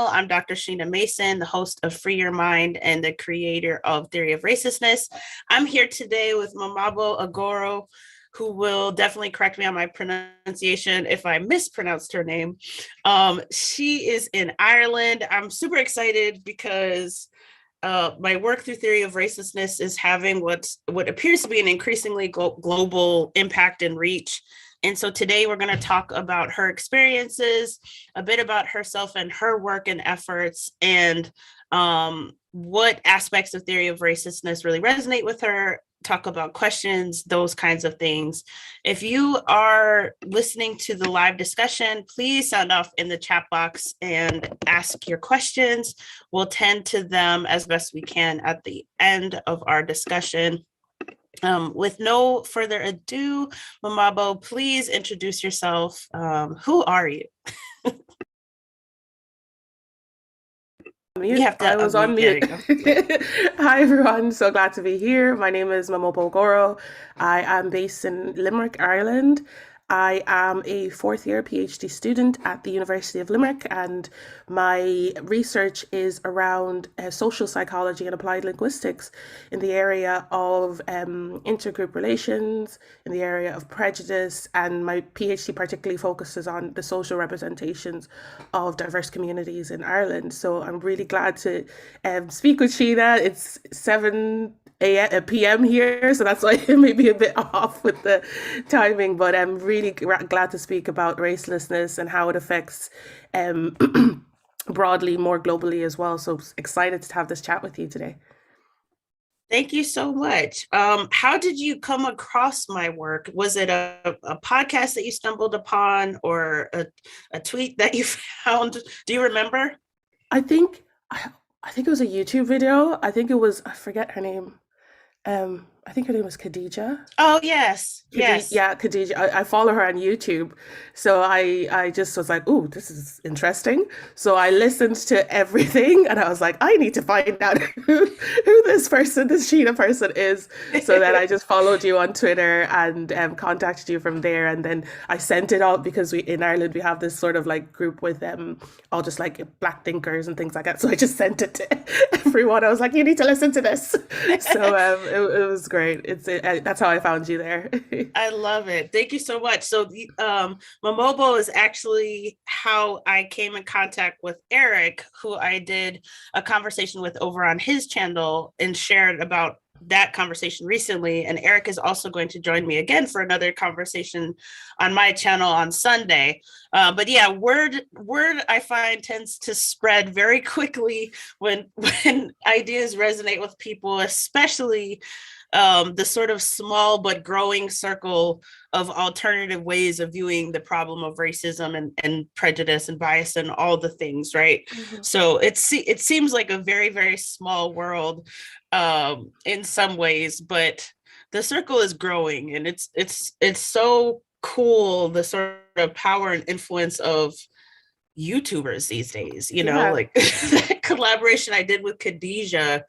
I'm Dr. Sheena Mason, the host of Free Your Mind and the creator of Theory of Racistness. I'm here today with Mamabo Agoro, who will definitely correct me on my pronunciation if I mispronounced her name. She is in Ireland. I'm super excited because my work through Theory of Racistness is having what appears to be an increasingly global impact and reach. And so today we're going to talk about her experiences, a bit about herself and her work and efforts, and what aspects of Theory of Racistness really resonate with her, talk about questions, those kinds of things. If you are listening to the live discussion, please sound off in the chat box and ask your questions. We'll tend to them as best we can at the end of our discussion. With no further ado, Mamabo, please introduce yourself. Who are you? You have to I was on mute. Hi, everyone. So glad to be here. My name is Mamabo Agoro. I am based in Limerick, Ireland. I am a fourth year PhD student at the University of Limerick, and my research is around social psychology and applied linguistics in the area of intergroup relations, in the area of prejudice, and my PhD particularly focuses on the social representations of diverse communities in Ireland. So I'm really glad to speak with Sheena. It's 7 p.m. here, so that's why it may be a bit off with the timing, but I'm really glad to speak about racelessness and how it affects broadly, more globally as well. So excited to have this chat with you today. Thank you so much. How did you come across my work? Was it a podcast that you stumbled upon or a tweet that you found? Do you remember? I think I think it was a YouTube video. I think it was, I forget her name. I think her name was Khadija. Oh, yes. Yes. Yeah, Khadija. I follow her on YouTube. So I just was like, "Ooh, this is interesting." So I listened to everything and I was like, I need to find out who this person, this Sheena person is. So then I just followed you on Twitter and contacted you from there. And then I sent it out because we in Ireland we have this sort of like group with all just like black thinkers and things like that. So I just sent it to everyone. I was like, you need to listen to this. So it was great. That's how I found you there. I love it. Thank you so much. So, Mamabo is actually how I came in contact with Eric, who I did a conversation with over on his channel and shared about that conversation recently. And Eric is also going to join me again for another conversation on my channel on Sunday. But yeah, word I find tends to spread very quickly when ideas resonate with people, especially the sort of small but growing circle of alternative ways of viewing the problem of racism and prejudice and bias and all the things, right? Mm-hmm. So it seems like a very, very small world in some ways, but the circle is growing, and it's so cool, the sort of power and influence of YouTubers these days, like that collaboration I did with Khadija.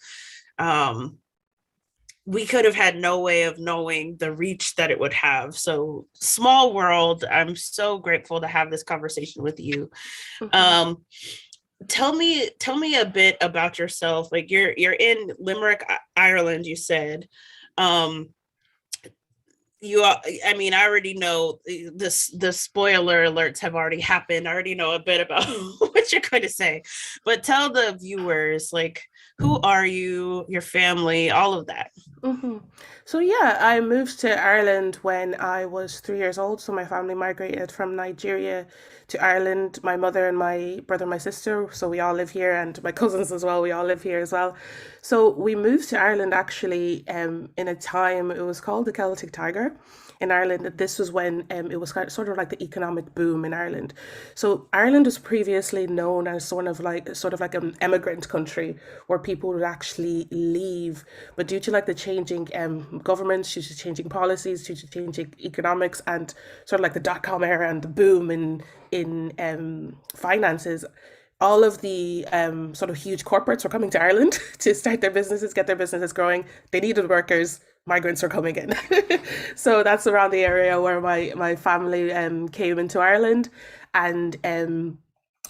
We could have had no way of knowing the reach that it would have. So small world. I'm so grateful to have this conversation with you. Mm-hmm. Tell me a bit about yourself. Like you're in Limerick, Ireland, you said. I mean, I already know the spoiler alerts have already happened. I already know a bit about what you're going to say, but tell the viewers, like, who are you, your family, all of that. Mm-hmm. So yeah, I moved to Ireland when I was 3 years old. So my family migrated from Nigeria to Ireland. My mother and my brother and my sister, so we all live here, and my cousins as well. We all live here as well. So we moved to Ireland actually in a time, it was called the Celtic Tiger in Ireland. This was when it was sort of like the economic boom in Ireland. So Ireland was previously known as sort of like an immigrant country where people would actually leave, but due to like the changing governments, due to changing policies, due to changing economics, and sort of like the dot-com era and the boom in finances, all of the sort of huge corporates were coming to Ireland to start their businesses, get their businesses growing. They needed workers. Migrants were coming in. So that's around the area where my family came into Ireland. And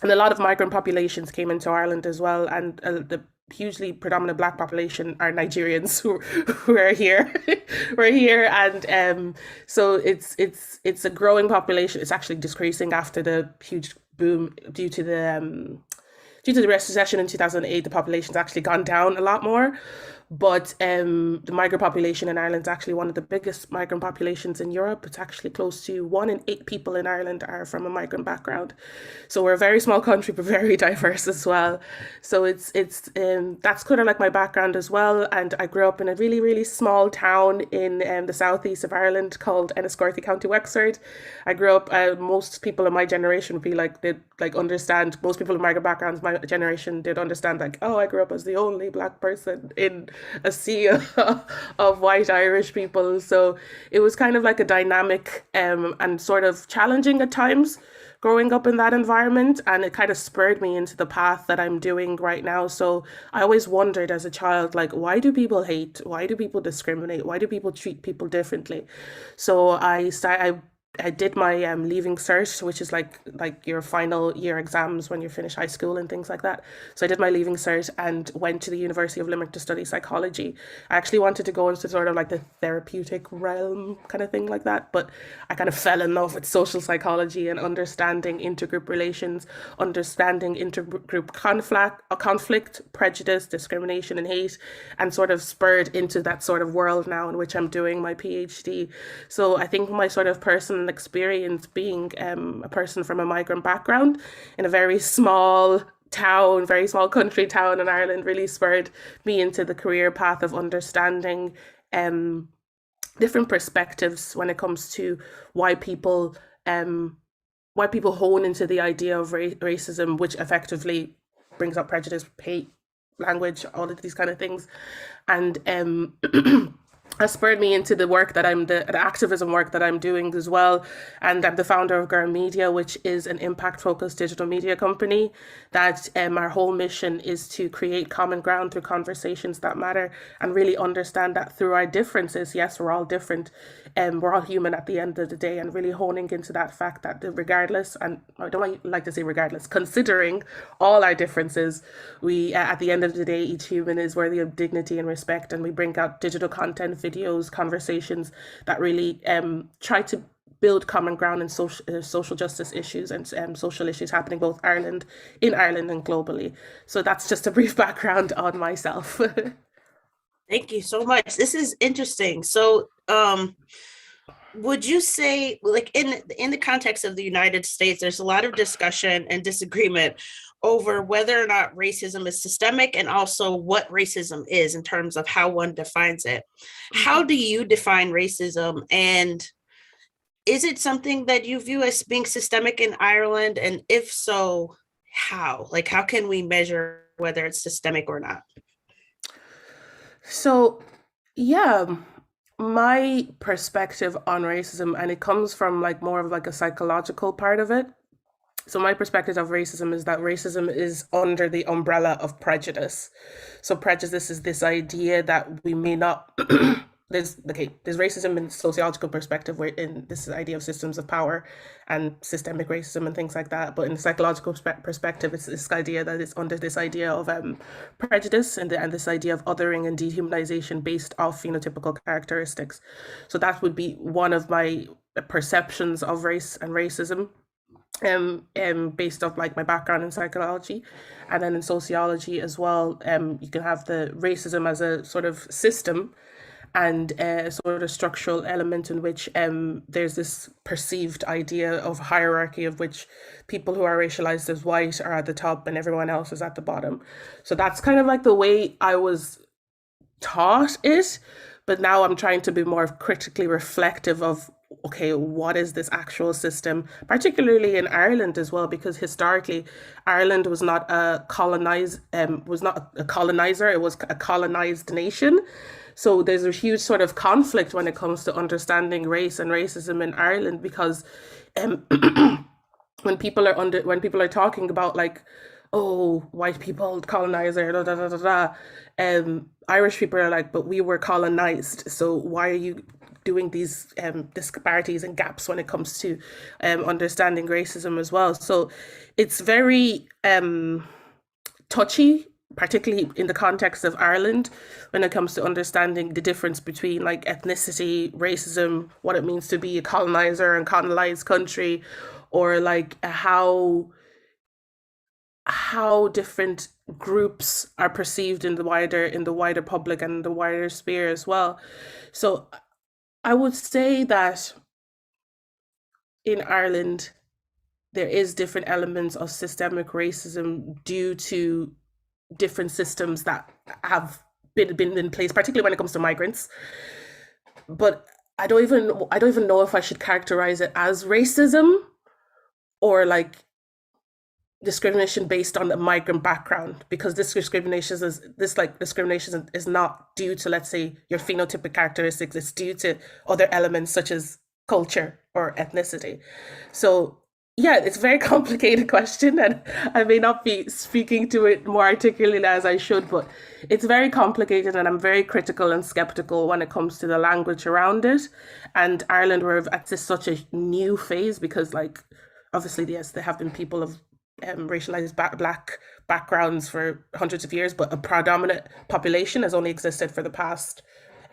and a lot of migrant populations came into Ireland as well, and the hugely predominant black population are Nigerians who are here. We're here, and so it's a growing population. It's actually decreasing after the huge boom due to the recession in 2008. The population's actually gone down a lot more. But the migrant population in Ireland is actually one of the biggest migrant populations in Europe. It's actually close to 1 in 8 people in Ireland are from a migrant background. So we're a very small country, but very diverse as well. So it's that's kind of like my background as well. And I grew up in a really really small town in the southeast of Ireland called Enniscorthy, County Wexford. I grew up. Most people in my generation would be like they like understand. Most people in migrant backgrounds, my generation, did understand like, oh, I grew up as the only black person in a sea of white Irish people. So it was kind of like a dynamic and sort of challenging at times growing up in that environment. And it kind of spurred me into the path that I'm doing right now. So I always wondered as a child, like, why do people hate? Why do people discriminate? Why do people treat people differently? So I did my leaving cert, which is like your final year exams when you finish high school and things like that. So I did my leaving cert and went to the University of Limerick to study psychology. I actually wanted to go into sort of like the therapeutic realm kind of thing like that, but I kind of fell in love with social psychology and understanding intergroup relations, understanding intergroup conflict, prejudice, discrimination, and hate, and sort of spurred into that sort of world now in which I'm doing my PhD. So I think my sort of personal experience being a person from a migrant background in a very small town, very small country town in Ireland, really spurred me into the career path of understanding um, different perspectives when it comes to why people um, why people hone into the idea of racism, which effectively brings up prejudice, hate, language, all of these kind of things, and has spurred me into the work that the activism work that I'm doing as well. And I'm the founder of Girl Media, which is an impact focused digital media company. That our whole mission is to create common ground through conversations that matter and really understand that through our differences, yes, we're all different, and we're all human at the end of the day, and really honing into that fact that regardless, and I don't like to say regardless, considering all our differences, we at the end of the day, each human is worthy of dignity and respect, and we bring out digital content, videos, conversations that really try to build common ground in social justice issues and social issues happening both in Ireland and globally. So that's just a brief background on myself. Thank you so much. This is interesting. So, would you say, like, in the context of the United States, there's a lot of discussion and disagreement over whether or not racism is systemic and also what racism is in terms of how one defines it. How do you define racism, and is it something that you view as being systemic in Ireland? And if so, how? Like, how can we measure whether it's systemic or not? So, yeah, my perspective on racism, and it comes from like more of like a psychological part of it. So my perspective of racism is that racism is under the umbrella of prejudice. So prejudice is this idea that we may not there's racism in sociological perspective where in this idea of systems of power and systemic racism and things like that. But in the psychological perspective, it's this idea that it's under this idea of prejudice and this idea of othering and dehumanization based off phenotypical characteristics. So that would be one of my perceptions of race and racism, based off like my background in psychology, and then in sociology as well. You can have the racism as a sort of system and a sort of structural element in which there's this perceived idea of hierarchy of which people who are racialized as white are at the top and everyone else is at the bottom. So that's kind of like the way I was taught it, but now I'm trying to be more critically reflective of, okay, what is this actual system, particularly in Ireland as well, because historically Ireland was not a colonizer, it was a colonized nation. So there's a huge sort of conflict when it comes to understanding race and racism in Ireland, because um, when people are talking about like, oh, white people colonizer, da da da da da. Irish people are like, but we were colonized, so why are you doing these disparities and gaps when it comes to understanding racism as well? So it's very touchy, particularly in the context of Ireland, when it comes to understanding the difference between like ethnicity, racism, what it means to be a colonizer and colonized country, or like how different groups are perceived in the wider public and the wider sphere as well. So I would say that in Ireland there is different elements of systemic racism due to different systems that have been in place, particularly when it comes to migrants. But I don't even know if I should characterize it as racism or like discrimination based on a migrant background, because discrimination is not due to, let's say, your phenotypic characteristics. It's due to other elements such as culture or ethnicity. So yeah, it's a very complicated question, and I may not be speaking to it more articulately as I should, but it's very complicated, and I'm very critical and skeptical when it comes to the language around it. And Ireland, we're at this such a new phase because, like, obviously, yes, there have been people of racialized black backgrounds for hundreds of years, but a predominant population has only existed for the past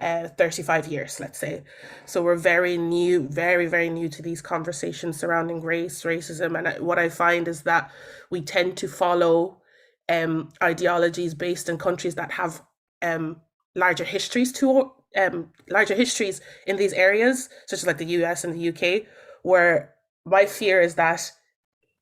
35 years, let's say. So we're very new, very, very new to these conversations surrounding race, racism. And what I find is that we tend to follow ideologies based in countries that have larger histories larger histories in these areas, such as like the US and the UK, where my fear is that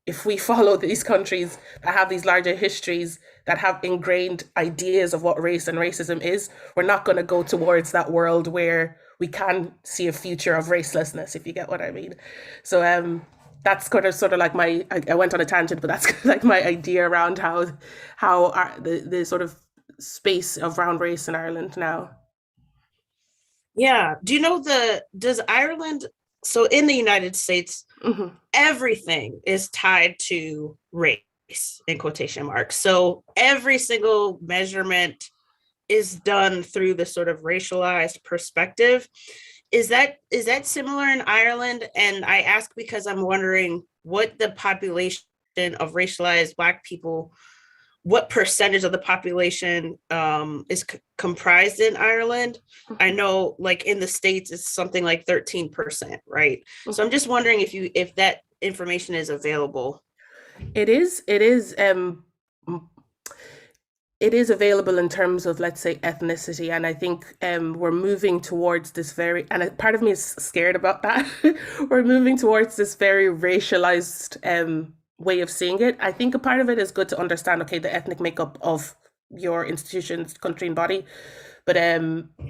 if we follow these countries that have these larger histories, that have ingrained ideas of what race and racism is, we're not going to go towards that world where we can see a future of racelessness, if you get what I mean. So that's kind of sort of like I went on a tangent, but that's like my idea around how the sort of space around race in Ireland now. Yeah. Do you know does Ireland, so in the United States, Hmm. everything is tied to race in quotation marks. So every single measurement is done through the sort of racialized perspective. Is that similar in Ireland? And I ask because I'm wondering what the population of racialized Black people, what percentage of the population is comprised in Ireland. I know, like in the States, it's something like 13%, right? So I'm just wondering if that information is available. Um it is available in terms of, let's say, ethnicity, and I think we're moving towards this very, and part of me is scared about that. We're moving towards this very racialized way of seeing it. I think a part of it is good to understand, okay, the ethnic makeup of your institutions, country, and body, but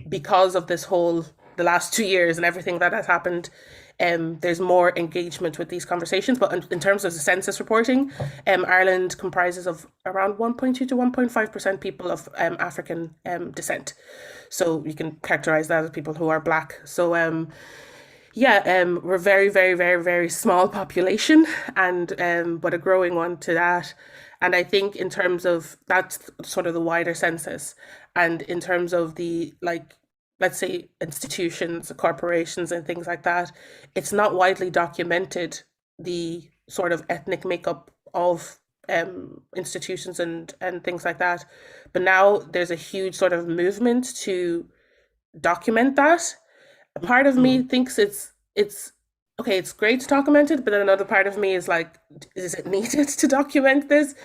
because of this whole the last 2 years and everything that has happened, there's more engagement with these conversations. But in terms of the census reporting, Ireland comprises of around 1.2 to 1.5% people of African descent. So you can characterize that as people who are Black. So yeah, we're very, very, very, very small population, and but a growing one to that. And I think in terms of that's sort of the wider census, and in terms of the like, let's say institutions, corporations, and things like that, it's not widely documented the sort of ethnic makeup of institutions and things like that. But now there's a huge sort of movement to document that. A part of me Mhm. thinks it's okay, it's great to document it, but then another part of me is like, is it needed to document this?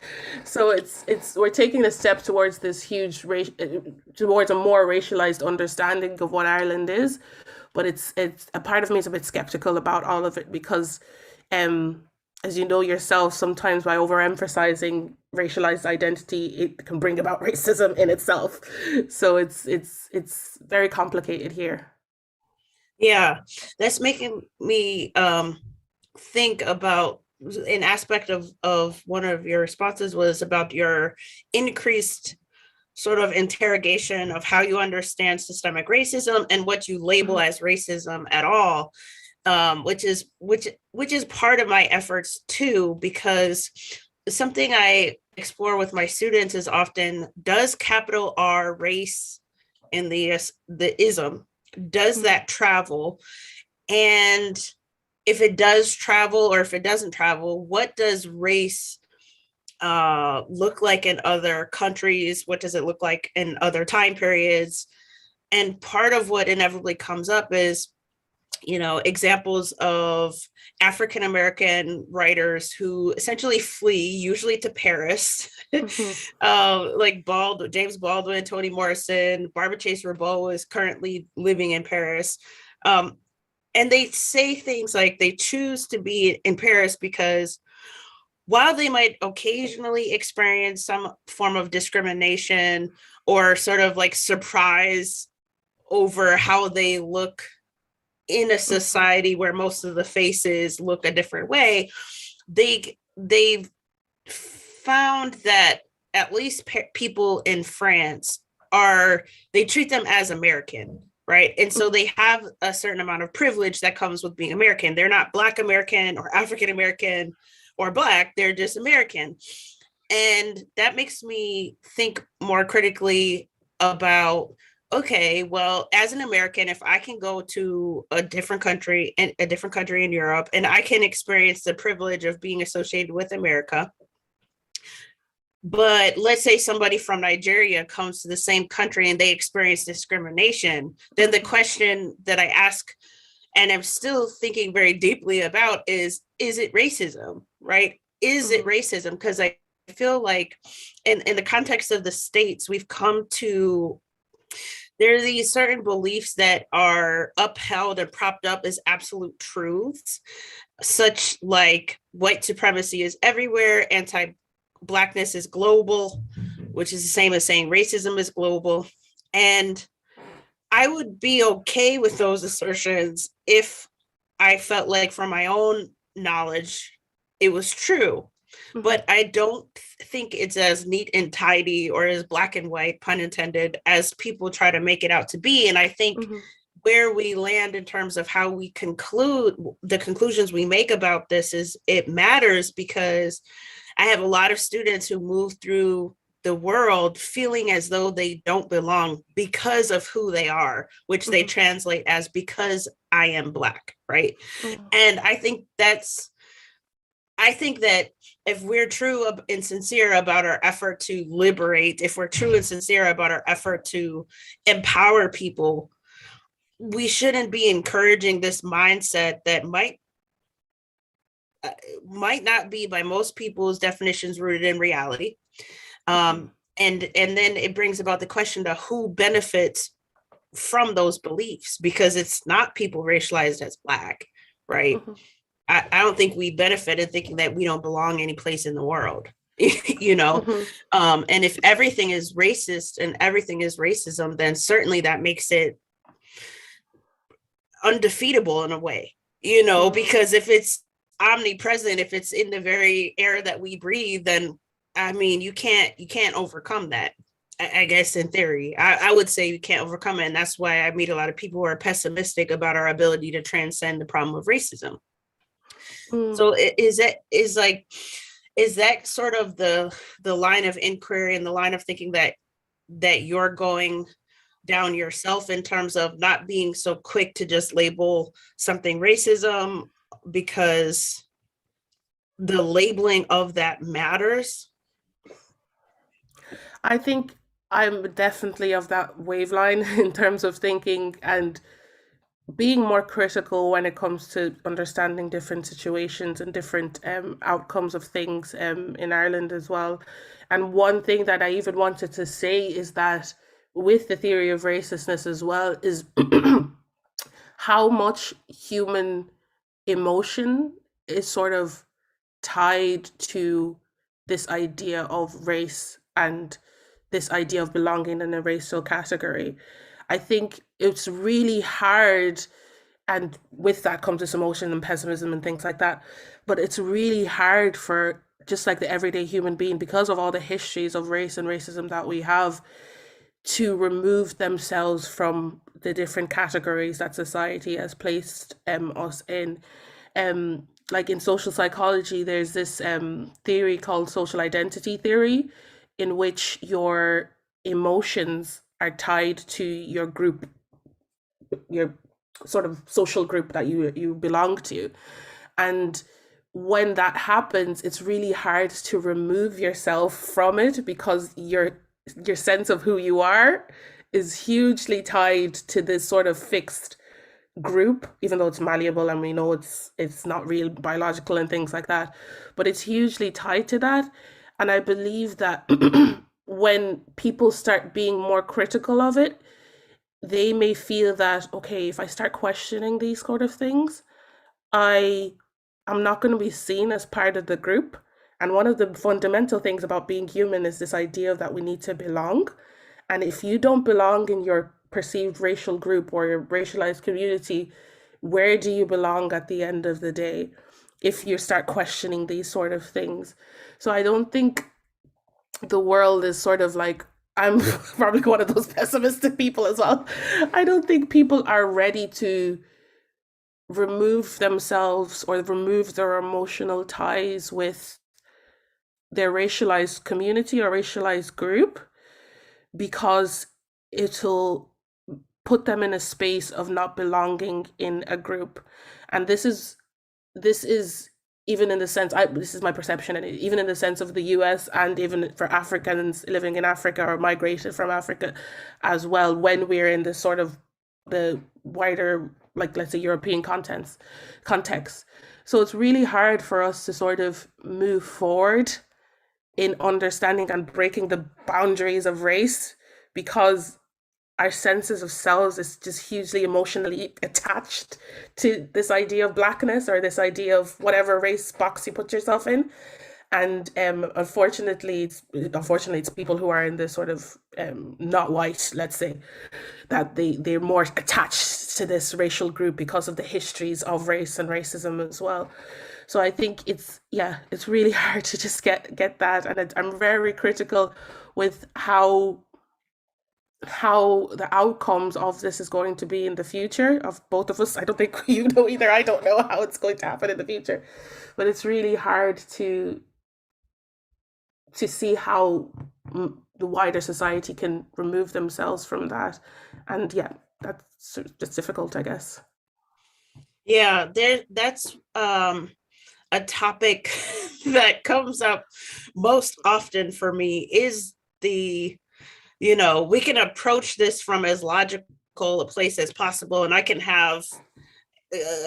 So it's we're taking a step towards this huge towards a more racialized understanding of what Ireland is, but it's a part of me is a bit skeptical about all of it because um as you know yourself, sometimes by overemphasizing racialized identity, it can bring about racism in itself. So it's very complicated here. Yeah, that's making me think about an aspect of one of your responses was about your increased sort of interrogation of how you understand systemic racism and what you label Mhm. as racism at all, which is part of my efforts too, because something I explore with my students is often, does capital R race in the ism, does Mm, that travel? And if it does travel or if it doesn't travel, what does race look like in other countries? What does it look like in other time periods? And part of what inevitably comes up is, examples of African American writers who essentially flee, usually to Paris, mhm, like James Baldwin, Toni Morrison, Barbara Chase Rabeau is currently living in Paris. Um, and they say things like they choose to be in Paris because while they might occasionally experience some form of discrimination or sort of like surprise over how they look in a mhm, society where most of the faces look a different way, they've found that at least people in France are they treat them as American, right? And so mhm, they have a certain amount of privilege that comes with being American. They're not Black American or African American or Black, they're just American. And that makes me think more critically about, okay, well, as an American, if I can go to a different country in Europe, and I can experience the privilege of being associated with America, but let's say somebody from Nigeria comes to the same country and they experience discrimination, then the mhm, question that I ask and I'm still thinking very deeply about is it racism, right? Is it mhm, racism? Because I feel like in the context of the states, we've come to there are these certain beliefs that are upheld and propped up as absolute truths, such like white supremacy is everywhere, anti-blackness is global, which is the same as saying racism is global. And I would be okay with those assertions if I felt like, from my own knowledge, it was true. mhm, But I don't think it's as neat and tidy or as black and white, pun intended, as people try to make it out to be. And I think mhm, where we land in terms of how we conclude the conclusions we make about this is it matters because I have a lot of students who move through the world feeling as though they don't belong because of who they are, which they mhm, translate as because I am Black, right? mhm, And I think that if we're true and sincere about our effort to liberate, if we're true and sincere about our effort to empower people, we shouldn't be encouraging this mindset that uh, might not be by most people's definitions rooted in reality. mhm, And then it brings about the question to who benefits from those beliefs, because it's not people racialized as Black, right? mhm, I don't think we benefited thinking that we don't belong any place in the world. you know mhm, and if everything is racist and everything is racism, then certainly that makes it undefeatable in a way, mhm, because if it's omnipresent, if it's in the very air that we breathe, then I mean you can't overcome that. I guess in theory, I would say you can't overcome it, and that's why I meet a lot of people who are pessimistic about our ability to transcend the problem of racism. mhm. So is that sort of the line of inquiry and the line of thinking that you're going down yourself, in terms of not being so quick to just label something racism because the labeling of that matters? I think I'm definitely of that waveline in terms of thinking and being more critical when it comes to understanding different situations and different outcomes of things in Ireland as well. And one thing that I even wanted to say is that with the theory of racistness as well is how much human emotion is sort of tied to this idea of race and this idea of belonging in a racial category. I think it's really hard, and with that comes this emotion and pessimism and things like that. But it's really hard for just like the everyday human being, because of all the histories of race and racism that we have, to remove themselves from the different categories that society has placed us in. like in social psychology, there's this theory called social identity theory, in which your emotions are tied to your group, your sort of social group that you belong to. And when that happens, it's really hard to remove yourself from it, because your sense of who you are is hugely tied to this sort of fixed group, even though it's malleable and we know it's not real biological and things like that, but it's hugely tied to that. And I believe that when people start being more critical of it, they may feel that, okay, if I start questioning these sort of things, I am not going to be seen as part of the group. And one of the fundamental things about being human is this idea that we need to belong. And if you don't belong in your perceived racial group or your racialized community, where do you belong at the end of the day if you start questioning these sort of things? So I don't think the world is sort of like, I'm probably one of those pessimistic people as well. I don't think people are ready to remove themselves or remove their emotional ties with their racialized community or racialized group, because it'll put them in a space of not belonging in a group. And this is even in the sense, this is my perception, and even in the sense of the US, and even for Africans living in Africa or migrated from Africa as well, when we're in this sort of the wider, like, let's say, European context. So it's really hard for us to sort of move forward in understanding and breaking the boundaries of race, because our senses of selves is just hugely emotionally attached to this idea of blackness, or this idea of whatever race box you put yourself in. And unfortunately, it's people who are in this sort of not white, let's say, that they're more attached to this racial group because of the histories of race and racism as well. So I think it's really hard to just get that, and I'm very critical with how the outcomes of this is going to be in the future of both of us. I don't think you know either. I don't know how it's going to happen in the future, but it's really hard to see how the wider society can remove themselves from that. And yeah, that's just difficult, I guess. Yeah, that's a topic that comes up most often for me is the, we can approach this from as logical a place as possible, and I can have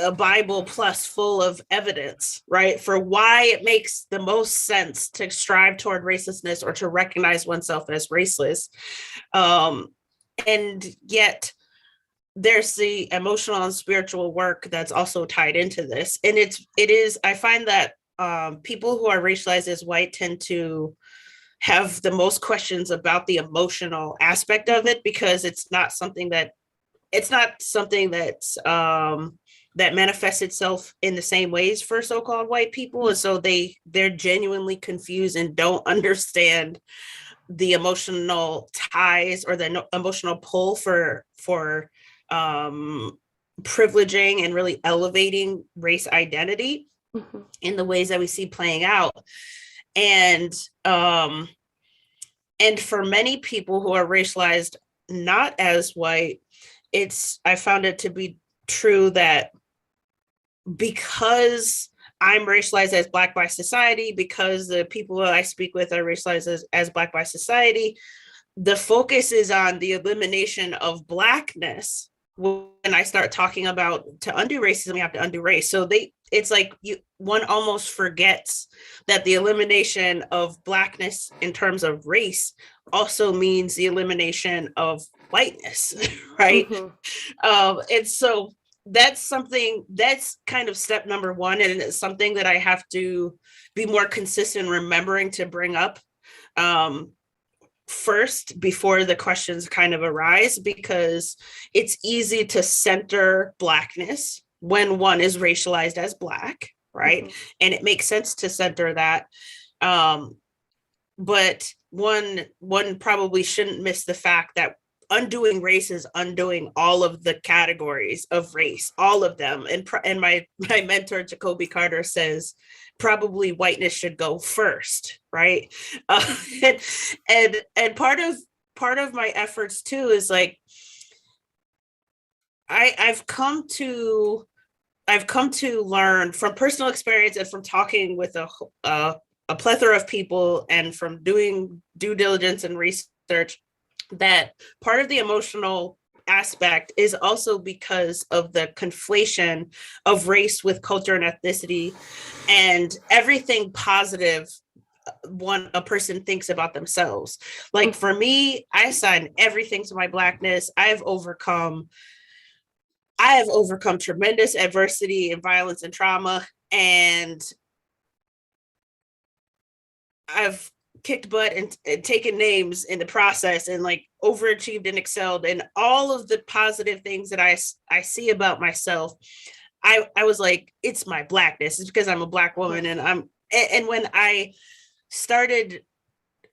a Bible plus full of evidence, right, for why it makes the most sense to strive toward racelessness or to recognize oneself as raceless. And yet there's the emotional and spiritual work that's also tied into this. And I find that people who are racialized as white tend to have the most questions about the emotional aspect of it, because it's not something that's that manifests itself in the same ways for so-called white people. And so they're genuinely confused and don't understand the emotional ties or the emotional pull for privileging and really elevating race identity Mm-hmm. in the ways that we see playing out. And for many people who are racialized not as white, I found it to be true that because I'm racialized as Black by society, because the people that I speak with are racialized as Black by society, the focus is on the elimination of Blackness. When I start talking about to undo racism, we have to undo race. So it's like one almost forgets that the elimination of Blackness in terms of race also means the elimination of whiteness, right? And so that's kind of step number one, and it's something that I have to be more consistent remembering to bring up first before the questions kind of arise, because it's easy to center Blackness when one is racialized as Black, right? Mm-hmm. And it makes sense to center that. But one probably shouldn't miss the fact that undoing race is undoing all of the categories of race, all of them. And my mentor Jacoby Carter says probably whiteness should go first, right? And part of my efforts too is like I've come to learn from personal experience and from talking with a plethora of people and from doing due diligence and research that part of the emotional aspect is also because of the conflation of race with culture and ethnicity and everything positive a person thinks about themselves. Like for me, I assign everything to my blackness. I have overcome tremendous adversity and violence and trauma, and I've kicked butt and taken names in the process and like overachieved and excelled, and all of the positive things that I see about myself. I was like, it's my blackness. It's because I'm a Black woman, and when I started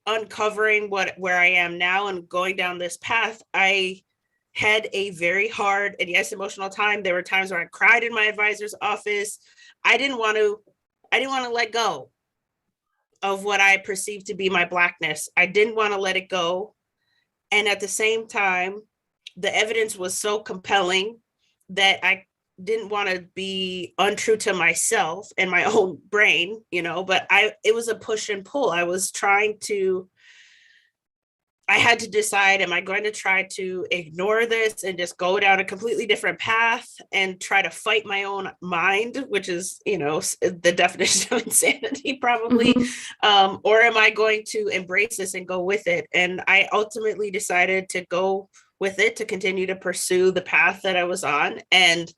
uncovering where I am now and going down this path, I had a very hard and yes, emotional time. There were times where I cried in my advisor's office. I didn't want to let go of what I perceived to be my blackness. I didn't want to let it go. And at the same time, the evidence was so compelling that I didn't want to be untrue to myself and my own brain, but it was a push and pull. I had to decide, am I going to try to ignore this and just go down a completely different path and try to fight my own mind, which is, the definition of insanity probably, or am I going to embrace this and go with it? And I ultimately decided to go with it, to continue to pursue the path that I was on. And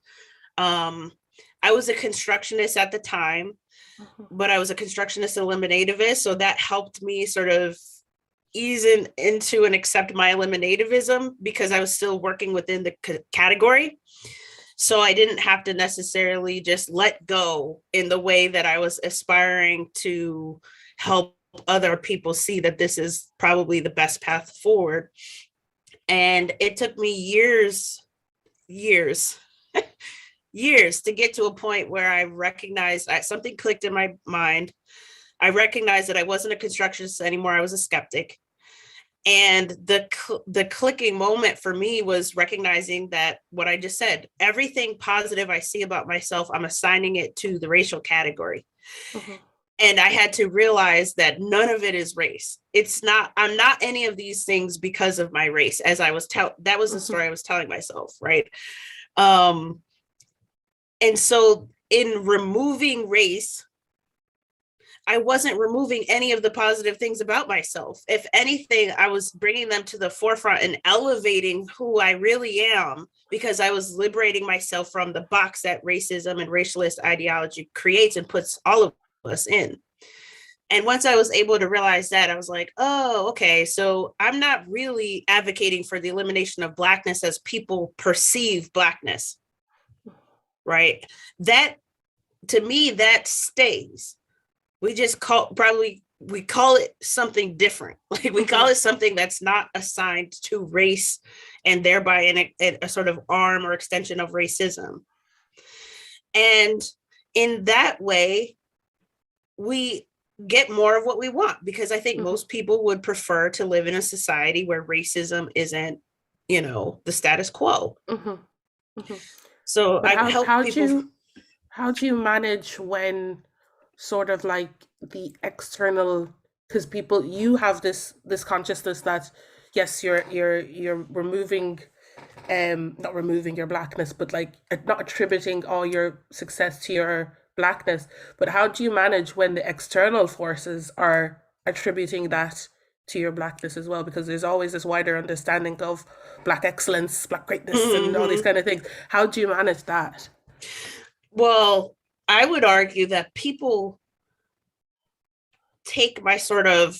I was a constructionist at the time, but I was a constructionist eliminativist. So that helped me sort of ease into and accept my eliminativism because I was still working within the category. So I didn't have to necessarily just let go in the way that I was aspiring to help other people see that this is probably the best path forward. And it took me years to get to a point where I recognized something clicked in my mind. I recognized that I wasn't a constructionist anymore. I was a skeptic. And the clicking moment for me was recognizing that what I just said, everything positive I see about myself, I'm assigning it to the racial category. And I had to realize that none of it is race. I'm not any of these things because of my race, as I was that was the story I was telling myself, right? And so in removing race, I wasn't removing any of the positive things about myself. If anything, I was bringing them to the forefront and elevating who I really am, because I was liberating myself from the box that racism and racialist ideology creates and puts all of us in. And once I was able to realize that, I was like, oh, okay, so I'm not really advocating for the elimination of Blackness as people perceive Blackness, right? That, to me, that stays. We just call it something different. Like we call it something that's not assigned to race and thereby a sort of arm or extension of racism. And in that way, we get more of what we want, because I think most people would prefer to live in a society where racism isn't, the status quo. So I've helped people. How do you manage when sort of like the external, because you have this consciousness that yes, you're removing not removing your Blackness, but like not attributing all your success to your Blackness, but how do you manage when the external forces are attributing that to your Blackness as well? Because there's always this wider understanding of Black excellence, Black greatness, and all these kind of things. How do you manage that? Well, I would argue that people take my sort of,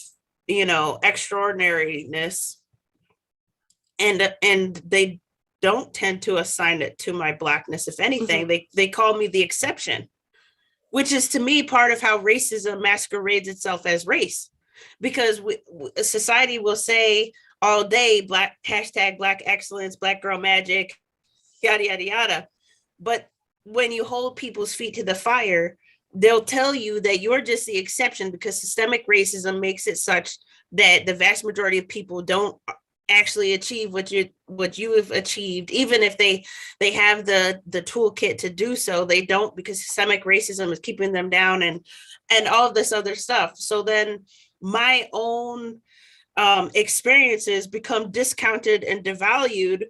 extraordinariness and they don't tend to assign it to my Blackness. If anything, they call me the exception, which is to me part of how racism masquerades itself as race. Because society will say, all day, black hashtag black excellence, black girl magic, yada, yada, yada. But when you hold people's feet to the fire, they'll tell you that you're just the exception because systemic racism makes it such that the vast majority of people don't actually achieve what you have achieved, even if they have the toolkit to do so. They don't, because systemic racism is keeping them down, and all of this other stuff. So then my own experiences become discounted and devalued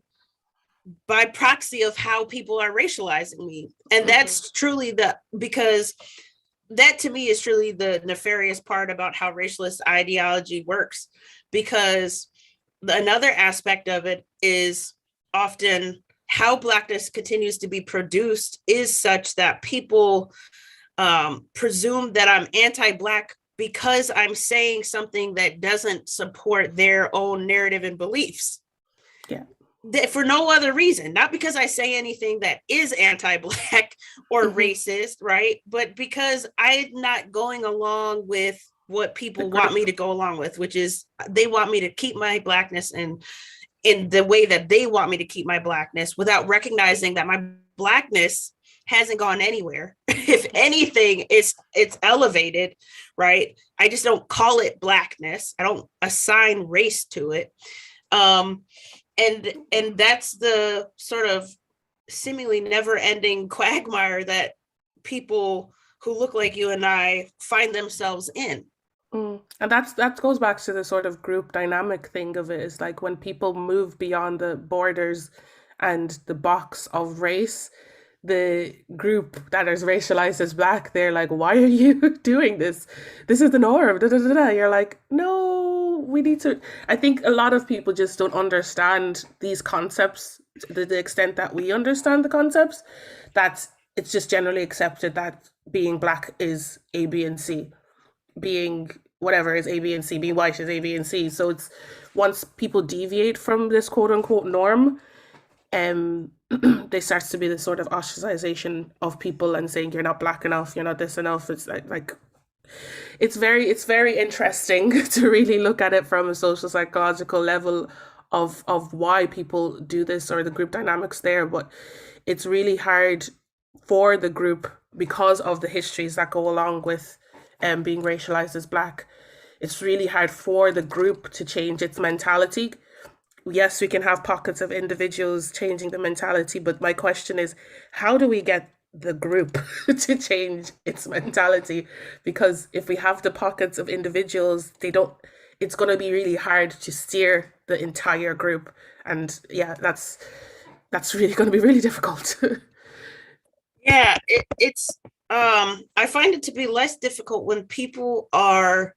by proxy of how people are racializing me. And that's truly because that to me is truly the nefarious part about how racialist ideology works. Because another aspect of it is often how Blackness continues to be produced is such that people presume that I'm anti-Black because I'm saying something that doesn't support their own narrative and beliefs. Yeah. For no other reason, not because I say anything that is anti-Black or racist, right? But because I'm not going along with what people want me to go along with, which is they want me to keep my Blackness and in the way that they want me to keep my Blackness, without recognizing that my Blackness hasn't gone anywhere. If anything, it's elevated, right? I just don't call it Blackness. I don't assign race to it. And that's the sort of seemingly never-ending quagmire that people who look like you and I find themselves in. And that goes back to the sort of group dynamic thing of it. Is like when people move beyond the borders and the box of race, the group that is racialized as Black, they're like, why are you doing this? This is the norm. Da, da, da, da. You're like, no, we need to. I think a lot of people just don't understand these concepts to the extent that we understand the concepts, that it's just generally accepted that being Black is A, B, and C. Being whatever is A, B, and C. Being white is A, B, and C. So it's once people deviate from this quote unquote norm, there starts to be this sort of ostracization of people and saying you're not Black enough, you're not this enough. It's like it's very interesting to really look at it from a social psychological level of why people do this or the group dynamics there. But it's really hard for the group because of the histories that go along with being racialized as Black. It's really hard for the group to change its mentality. Yes, we can have pockets of individuals changing the mentality, but my question is, how do we get the group to change its mentality? Because if we have the pockets of individuals, it's going to be really hard to steer the entire group. And yeah, that's really going to be really difficult. Yeah, it's I find it to be less difficult when people are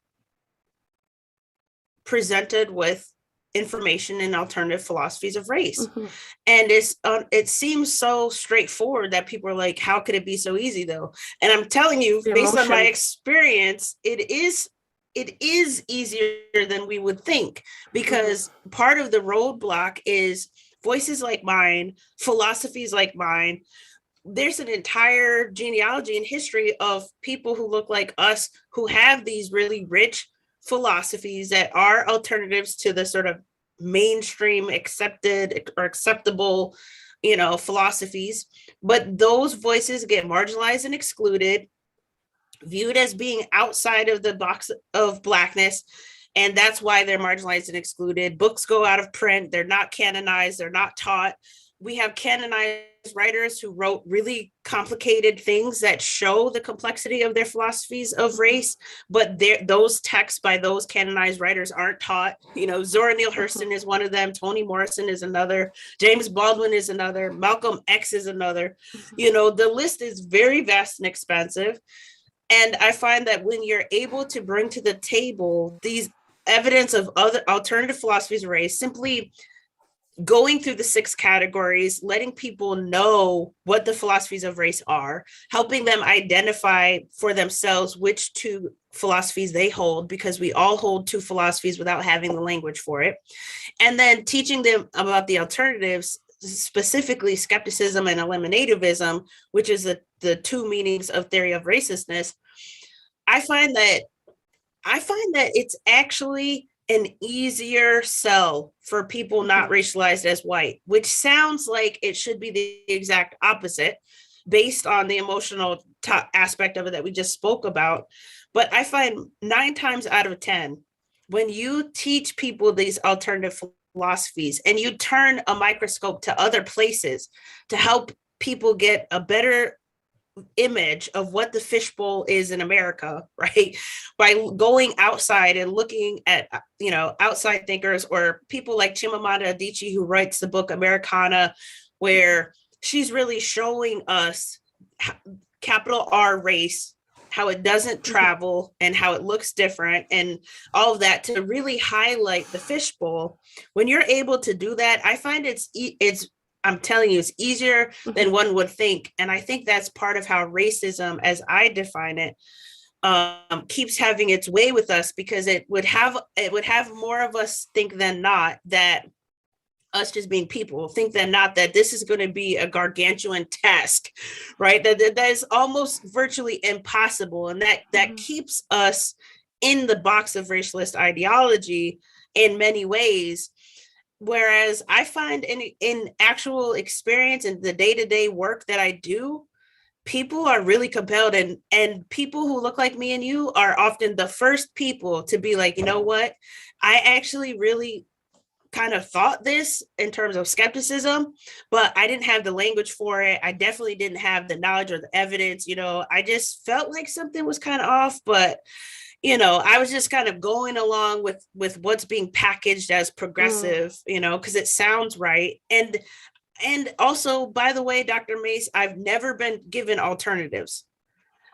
presented with information and alternative philosophies of race. And it seems so straightforward that people are like, how could it be so easy though? And I'm telling you, based on my experience, it is easier than we would think, because part of the roadblock is voices like mine, philosophies like mine. There's an entire genealogy and history of people who look like us who have these really rich philosophies that are alternatives to the sort of mainstream accepted or acceptable, philosophies. But those voices get marginalized and excluded, viewed as being outside of the box of Blackness. And that's why they're marginalized and excluded. Books go out of print. They're not canonized. They're not taught. We have canonized writers who wrote really complicated things that show the complexity of their philosophies of race, but those texts by those canonized writers aren't taught. Zora Neale Hurston is one of them. Toni Morrison is another. James Baldwin is another. Malcolm X is another. The list is very vast and expensive. And I find that when you're able to bring to the table these evidence of other alternative philosophies of race, simply going through the 6 categories, letting people know what the philosophies of race are, helping them identify for themselves which 2 philosophies they hold, because we all hold 2 philosophies without having the language for it, and then teaching them about the alternatives, specifically skepticism and eliminativism, which is the 2 meanings of theory of racistness. I find that it's actually an easier sell for people not Mhm. racialized as white, which sounds like it should be the exact opposite based on the emotional aspect of it that we just spoke about. But I find 9 times out of 10, when you teach people these alternative philosophies and you turn a microscope to other places to help people get a better image of what the fishbowl is in America, right? By going outside and looking at, outside thinkers or people like Chimamanda Adichie, who writes the book Americana, where she's really showing us capital R race, how it doesn't Mhm. travel and how it looks different and all of that to really highlight the fishbowl. When you're able to do that, I find it's I'm telling you, it's easier than Mhm. one would think. And I think that's part of how racism, as I define it, keeps having its way with us, because it would have more of us think than not that us just being people think than not that this is going to be a gargantuan task, right? That is almost virtually impossible, and that Mhm. keeps us in the box of racialist ideology in many ways. Whereas I find in actual experience and the day-to-day work that I do, people are really compelled, and people who look like me and you are often the first people to be like, you know what, I actually really kind of thought this in terms of skepticism, but I didn't have the language for it. I definitely didn't have the knowledge or the evidence. I just felt like something was kind of off, but I was just kind of going along with what's being packaged as Mm. progressive, because it sounds right. And also, by the way, Dr. Mace, I've never been given alternatives.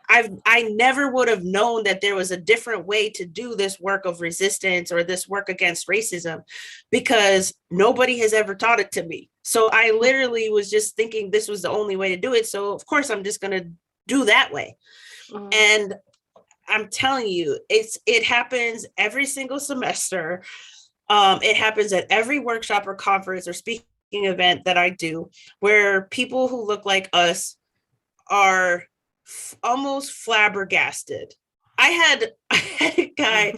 I never would have known that there was a different way to do this work of resistance or this work against racism, because nobody has ever taught it to me. So I literally was just thinking this was the only way to do it. So of course I'm just going to do that way. Mm. And I'm telling you, it happens every single semester. It happens at every workshop or conference or speaking event that I do, where people who look like us are almost flabbergasted. I had a guy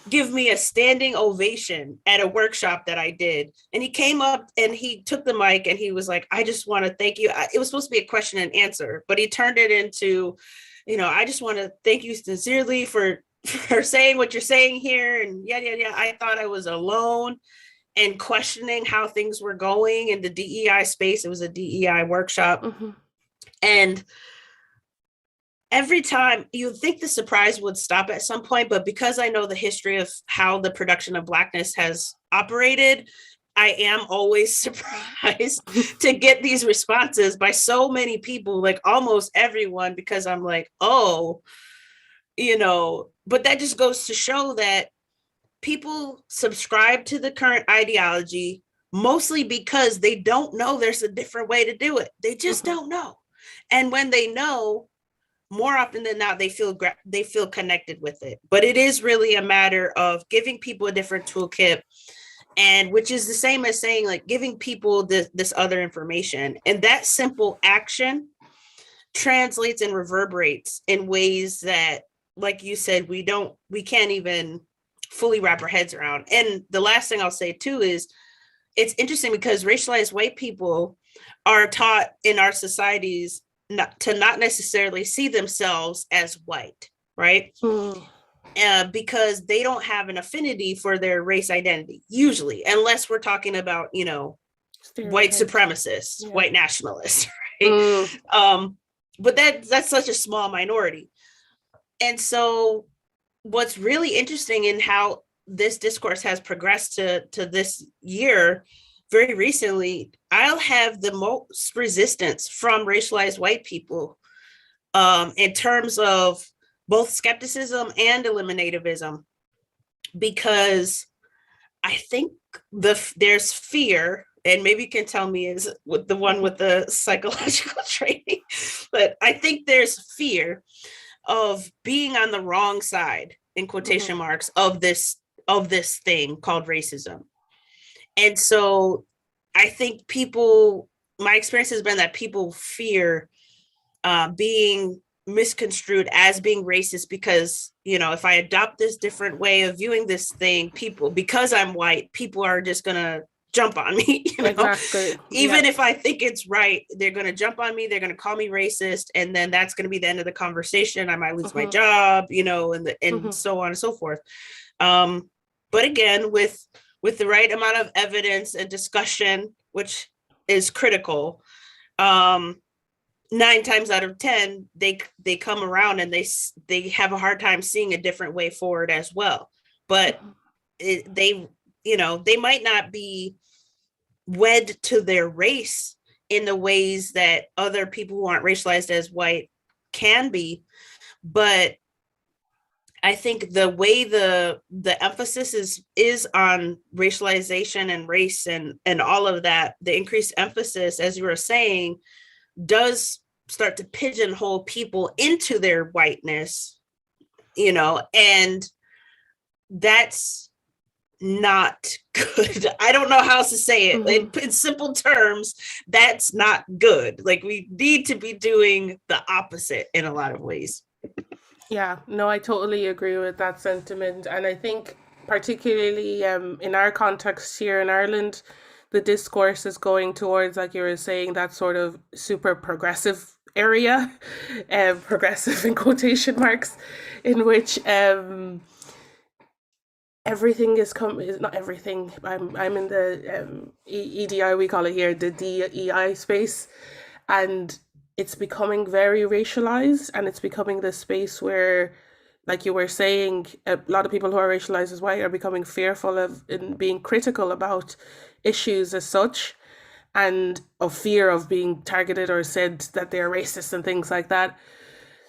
give me a standing ovation at a workshop that I did. And he came up and he took the mic and he was like, I just want to thank you. It was supposed to be a question and answer, but he turned it into, I just want to thank you sincerely for saying what you're saying here and yada yada yada. I thought I was alone and questioning how things were going in the DEI space. It was a DEI workshop. Mhm. And every time you'd think the surprise would stop at some point, but because I know the history of how the production of Blackness has operated, I am always surprised to get these responses by so many people, like almost everyone, because I'm like, oh, but that just goes to show that people subscribe to the current ideology mostly because they don't know there's a different way to do it. They just Mhm. don't know. And when they know, more often than not they feel connected with it, but it is really a matter of giving people a different toolkit, and which is the same as saying like giving people this other information, and that simple action translates and reverberates in ways that, like you said, we can't even fully wrap our heads around. And the last thing I'll say too is it's interesting because racialized white people are taught in our societies not necessarily see themselves as white, right? Mm. Because they don't have an affinity for their race identity, usually, unless we're talking about, white Stereotypes. supremacists, Yeah. white nationalists, right? Mm. Um, but that's such a small minority. And so what's really interesting in how this discourse has progressed to this year, very recently, I'll have the most resistance from racialized white people, in terms of both skepticism and eliminativism, because I think there's fear, and maybe you can tell me is with the one Mhm. with the psychological training, but I think there's fear of being on the wrong side, in Mhm. quotation marks, of this thing called racism. And so I think my experience has been that people fear being misconstrued as being racist because, if I adopt this different way of viewing this thing, people, because I'm white, people are just gonna jump on me, Exactly. even Yeah. if I think it's right, they're gonna jump on me, they're gonna call me racist, and then that's gonna be the end of the conversation. I might lose my Hmm. job, and Hmm. so on and so forth. um but again, with the right amount of evidence and discussion, which is critical, um 9 times out of 10 they come around and they have a hard time seeing a different way forward as well. But they they might not be wed to their race in the ways that other people who aren't racialized as white can be. But I think the way the emphasis is on racialization and race and all of that, the increased emphasis, as you were saying, does start to pigeonhole people into their whiteness, and that's not good. I don't know how else to say it. Hmm. In simple terms, that's not good. Like, we need to be doing the opposite in a lot of ways. Yeah, no, I totally agree with that sentiment. And I think, particularly in our context here in Ireland, the discourse is going towards, like you were saying, that sort of super progressive area, progressive in quotation marks, in which everything is not everything. I'm in the EDI, we call it here, the DEI space, and it's becoming very racialized, and it's becoming the space where, like you were saying, a lot of people who are racialized as white are becoming fearful of and being critical about issues as such, and of fear of being targeted or said that they're racist and things like that.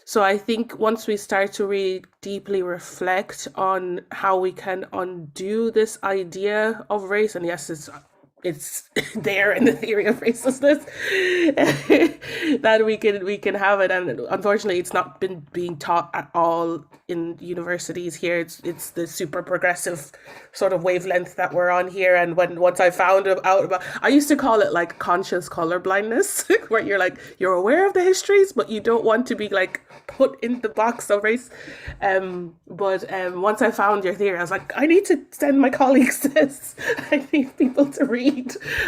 So I think once we start to really deeply reflect on how we can undo this idea of race, and yes, it's there in the theory of racelessness, that we can have it. And unfortunately, it's not been being taught at all in universities here. It's the super progressive sort of wavelength that we're on here. And once I found out about, I used to call it like conscious color blindness, where you're aware of the histories, but you don't want to be like put in the box of race. But once I found your theory, I was like, I need to send my colleagues this. I need people to read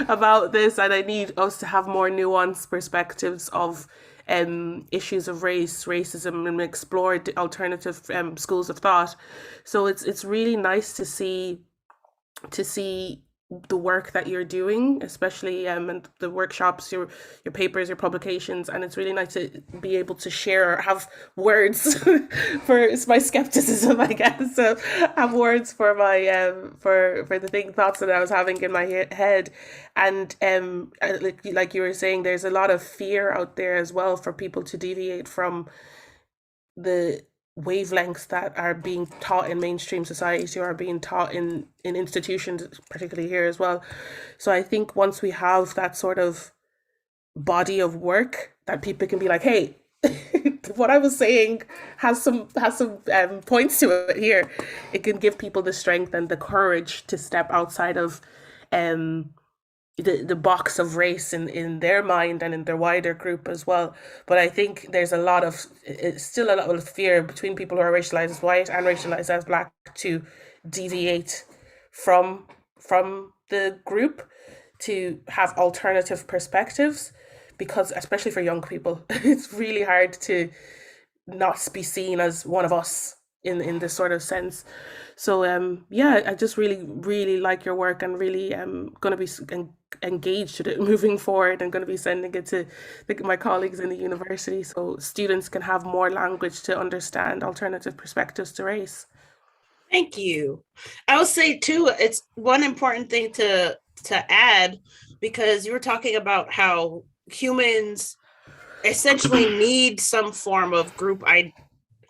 about this, and I need us to have more nuanced perspectives of issues of race, racism, and explore alternative schools of thought. So it's really nice to see the work that you're doing, especially and the workshops, your papers, your publications, and it's really nice to be able to share or have words for my skepticism, I guess. So have words for my for the thoughts that I was having in my head, and like you were saying, there's a lot of fear out there as well for people to deviate from the wavelengths that are being taught in mainstream society or are being taught in institutions, particularly here as well. So I think once we have that sort of body of work that people can be like, hey, what I was saying has some points to it here. It can give people the strength and the courage to step outside of um the box of race in their mind and in their wider group as well. But I think there's it's still a lot of fear between people who are racialized as white and racialized as black to deviate from the group, to have alternative perspectives, because especially for young people, it's really hard to not be seen as one of us in this sort of sense. So yeah, I just really really like your work, and really going to be engaged with it moving forward. I'm going to be sending it to my colleagues in the university so students can have more language to understand alternative perspectives to race. Thank you. I will say too, it's one important thing to add, because you were talking about how humans essentially need some form of group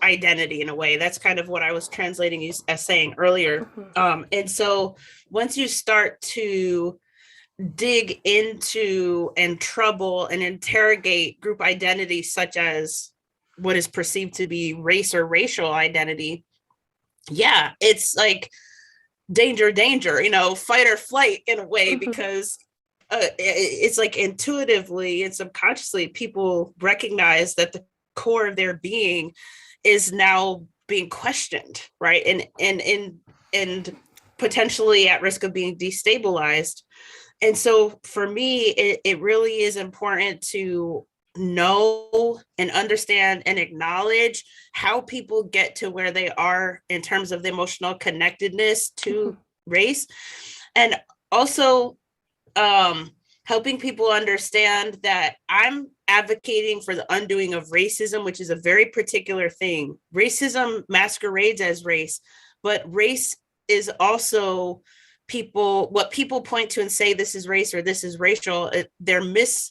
identity in a way. That's kind of what I was translating you as saying earlier. Mhm. And so once you start to dig into and trouble and interrogate group identity, such as what is perceived to be race or racial identity, yeah, it's like danger, danger, fight or flight in a way, Mhm. because it's like intuitively and subconsciously people recognize that the core of their being is now being questioned, right? And potentially at risk of being destabilized. And so for me, it really is important to know and understand and acknowledge how people get to where they are in terms of the emotional connectedness to race. And also helping people understand that I'm advocating for the undoing of racism, which is a very particular thing. Racism masquerades as race, but race is also what people point to and say this is race or this is racial. They're misnaming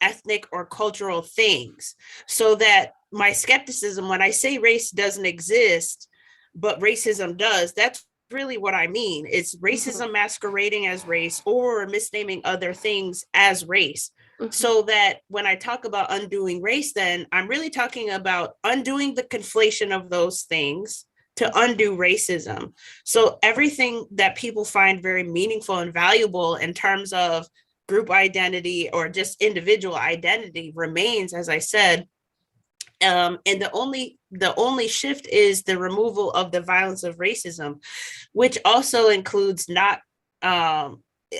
ethnic or cultural things. So that my skepticism when I say race doesn't exist, but racism does, that's really what I mean. It's racism masquerading as race or misnaming other things as race. So that when I talk about undoing race, then I'm really talking about undoing the conflation of those things to undo racism. So everything that people find very meaningful and valuable in terms of group identity or just individual identity remains, as I said. And the only shift is the removal of the violence of racism, which also includes not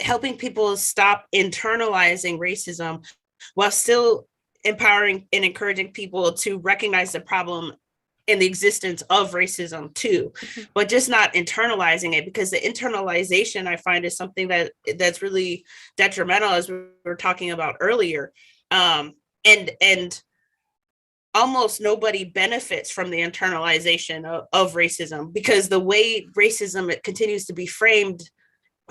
helping people stop internalizing racism while still empowering and encouraging people to recognize the problem in the existence of racism too, but just not internalizing it, because the internalization I find is something that's really detrimental, as we were talking about earlier. And almost nobody benefits from the internalization of racism, because the way racism it continues to be framed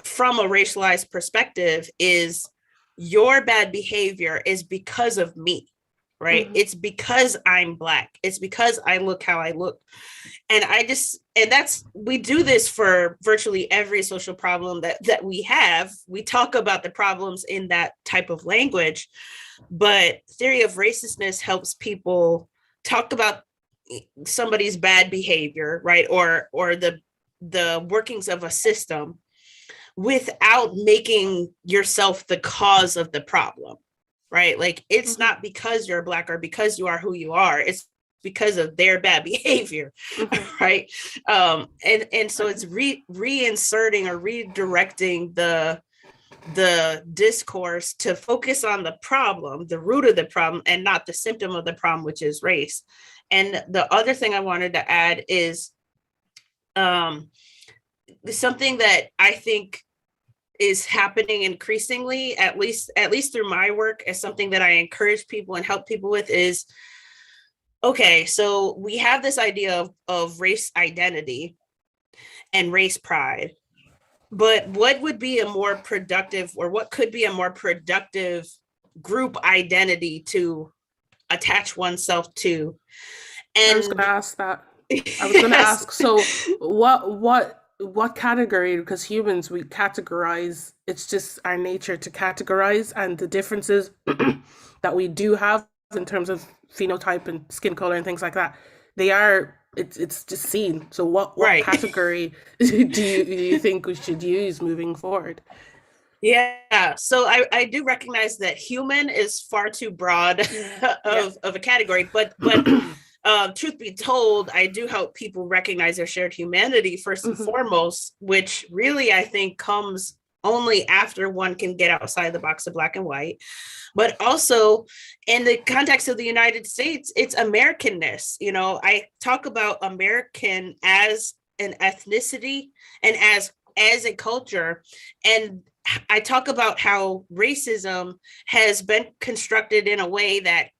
from a racialized perspective is your bad behavior is because of me, right? It's because I'm Black. It's because I look how I look. And we do this for virtually every social problem that we have. We talk about the problems in that type of language, but theory of racistness helps people talk about somebody's bad behavior, right? Or the workings of a system without making yourself the cause of the problem, right? Like it's not because you're Black or because you are who you are. It's because of their bad behavior, right? And so it's reinserting or redirecting the discourse to focus on the problem, the root of the problem, and not the symptom of the problem, which is race. And the other thing I wanted to add is something that I think is happening increasingly, at least through my work, as something that I encourage people and help people with is, okay, so we have this idea of race identity and race pride, but what would be a more productive, or what could be a more productive group identity to attach oneself to? And I was going to ask that. I was going to ask, so what category, because humans, we categorize, it's just our nature to categorize, and the differences that we do have in terms of phenotype and skin color and things like that, it's just seen. So what right. category do you think we should use moving forward? Yeah, so I do recognize that human is far too broad of a category, but truth be told, I do help people recognize their shared humanity first and foremost, which really I think comes only after one can get outside the box of Black and white. But also in the context of the United States, it's Americanness. You know, I talk about American as an ethnicity and as a culture. And I talk about how racism has been constructed in a way that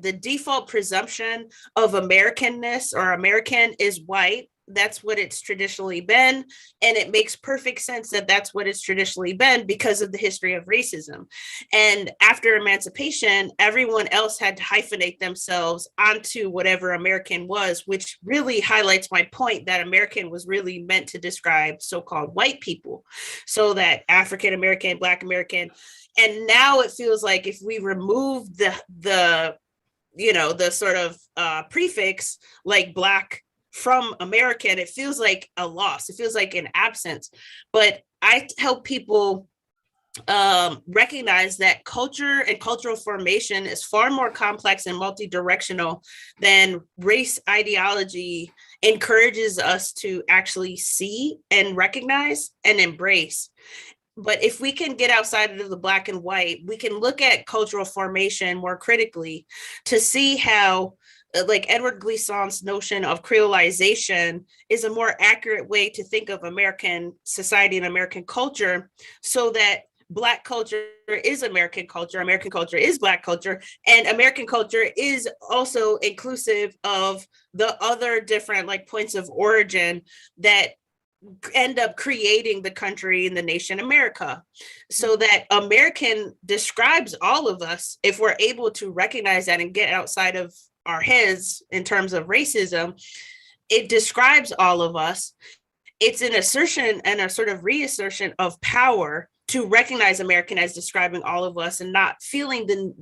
the default presumption of Americanness or American is white. That's what it's traditionally been. And it makes perfect sense that that's what it's traditionally been because of the history of racism. And after emancipation, everyone else had to hyphenate themselves onto whatever American was, which really highlights my point that American was really meant to describe so-called white people. So that African American, Black American. And now it feels like if we remove the sort of prefix like Black from American, it feels like a loss. It feels like an absence. But I help people recognize that culture and cultural formation is far more complex and multi-directional than race ideology encourages us to actually see and recognize and embrace. But if we can get outside of the black and white, we can look at cultural formation more critically to see how, like Edward Glissant's notion of creolization is a more accurate way to think of American society and American culture, so that Black culture is American culture is Black culture, and American culture is also inclusive of the other different like points of origin that end up creating the country and the nation America. So that American describes all of us if we're able to recognize that and get outside of our heads in terms of racism. It describes all of us. It's an assertion and a sort of reassertion of power to recognize American as describing all of us and not feeling the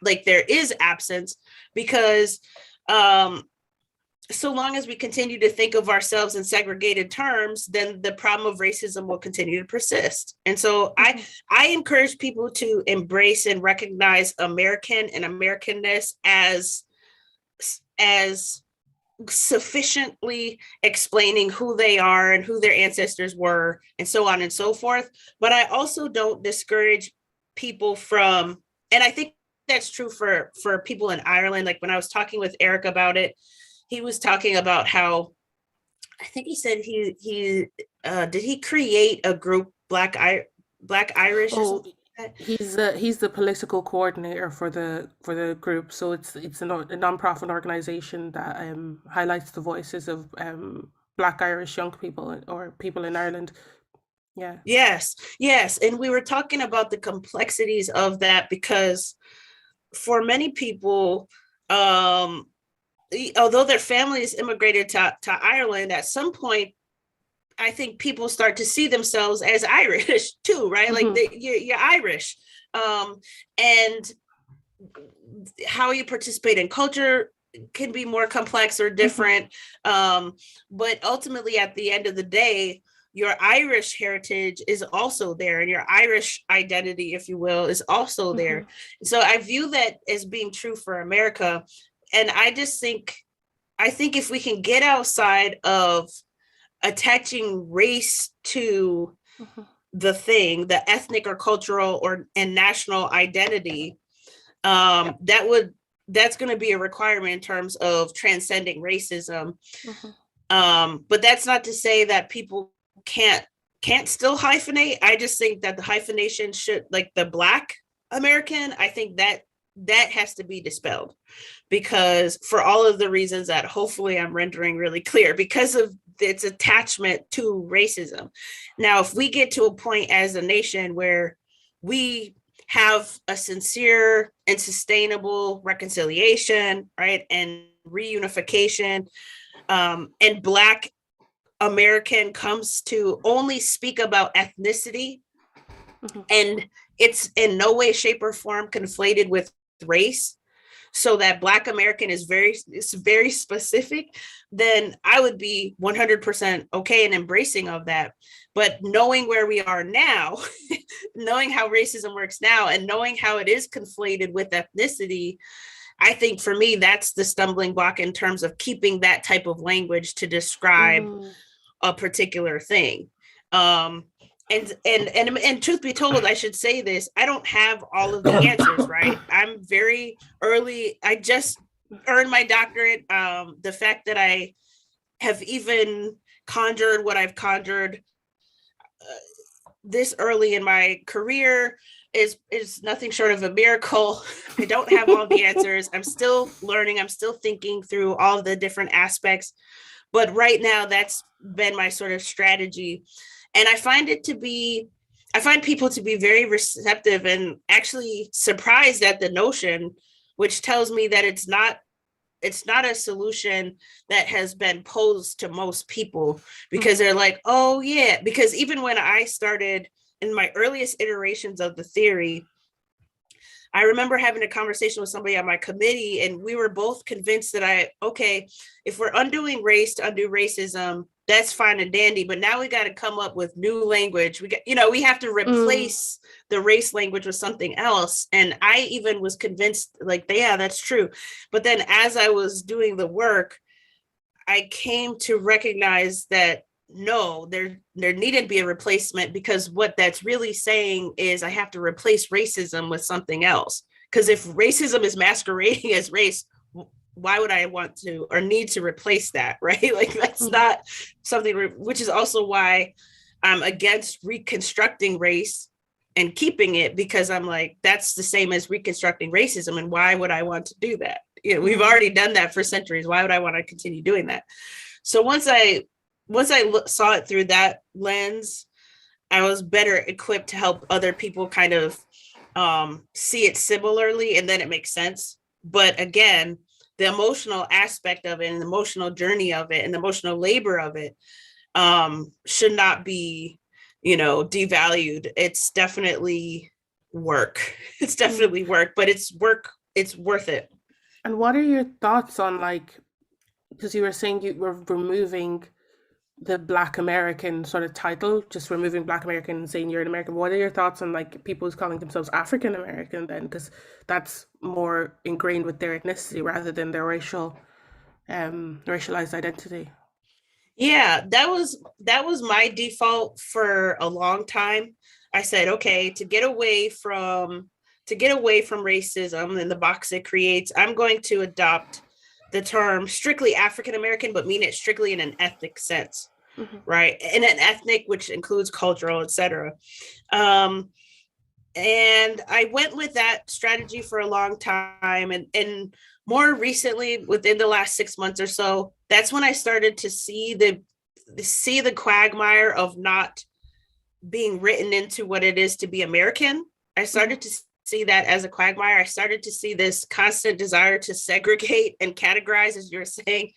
like there is absence, because so long as we continue to think of ourselves in segregated terms, then the problem of racism will continue to persist. And so I encourage people to embrace and recognize American and Americanness as sufficiently explaining who they are and who their ancestors were and so on and so forth. But I also don't discourage people from, and I think that's true for people in Ireland. Like when I was talking with Eric about it, he was talking about how, I think he said he did he create a group Black Irish or Oh, something like that? he's the political coordinator for the group. So it's a non-profit organization that highlights the voices of Black Irish young people or people in Ireland. Yeah. Yes, yes. And we were talking about the complexities of that because for many people, um, although their families immigrated to Ireland, at some point, I think people start to see themselves as Irish too, right? Like Hmm. you're Irish. And how you participate in culture can be more complex or Hmm. different. But ultimately, at the end of the day, your Irish heritage is also there, and your Irish identity, if you will, is also Hmm. there. So I view that as being true for America. And I think if we can get outside of attaching race to Hmm. the ethnic or cultural or and national identity, that's going to be a requirement in terms of transcending racism. Hmm. But that's not to say that people can't can't still hyphenate. I just think that the hyphenation should, like the Black American, I think that that has to be dispelled, because for all of the reasons that hopefully I'm rendering really clear, because of its attachment to racism. Now, if we get to a point as a nation where we have a sincere and sustainable reconciliation, right, and reunification, and Black American comes to only speak about ethnicity, Hmm. and it's in no way, shape, or form conflated with race, so that Black American is very specific, then I would be 100% okay and embracing of that. But knowing where we are now, knowing how racism works now, and knowing how it is conflated with ethnicity, I think for me that's the stumbling block in terms of keeping that type of language to describe Hmm. a particular thing. Um, and truth be told, I should say this: I don't have all of the answers. Right? I'm very early. I just earned my doctorate. The fact that I have even conjured what I've conjured this early in my career is nothing short of a miracle. I don't have all the answers. I'm still learning. I'm still thinking through all the different aspects. But right now, that's been my sort of strategy. And I find people to be very receptive and actually surprised at the notion, which tells me that it's not a solution that has been posed to most people, because Hmm. they're like, oh yeah, because even when I started in my earliest iterations of the theory, I remember having a conversation with somebody on my committee, and we were both convinced that okay, if we're undoing race to undo racism, that's fine and dandy. But now we got to come up with new language. We have to Mm, replace the race language with something else. And I even was convinced, like, yeah, that's true. But then as I was doing the work, I came to recognize that no, there needed to be a replacement, because what that's really saying is I have to replace racism with something else. Because if racism is masquerading as race, why would I want to or need to replace that, right? Like, that's mhm, not something, which is also why I'm against reconstructing race and keeping it, because I'm like, that's the same as reconstructing racism. And why would I want to do that? We've mhm, already done that for centuries. Why would I want to continue doing that? So once I saw it through that lens, I was better equipped to help other people kind of see it similarly, and then it makes sense. But again, the emotional aspect of it and the emotional journey of it and the emotional labor of it should not be, devalued. It's definitely work. It's mm. definitely work, but it's work. It's worth it. And what are your thoughts on like, because you were saying you were removing the Black American sort of title, just removing Black American and saying you're an American. What are your thoughts on like people who's calling themselves African American then? Because that's more ingrained with their ethnicity rather than their racialized identity. Yeah, that was my default for a long time. I said, okay, to get away from racism and the box it creates, I'm going to adopt the term strictly African American, but mean it strictly in an ethnic sense, Hmm. right? In an ethnic, which includes cultural, etc. Um, and I went with that strategy for a long time, and more recently, within the last 6 months or so, that's when I started to see the quagmire of not being written into what it is to be American. I Hmm. started to see that as a quagmire. I started to see this constant desire to segregate and categorize, as you're saying,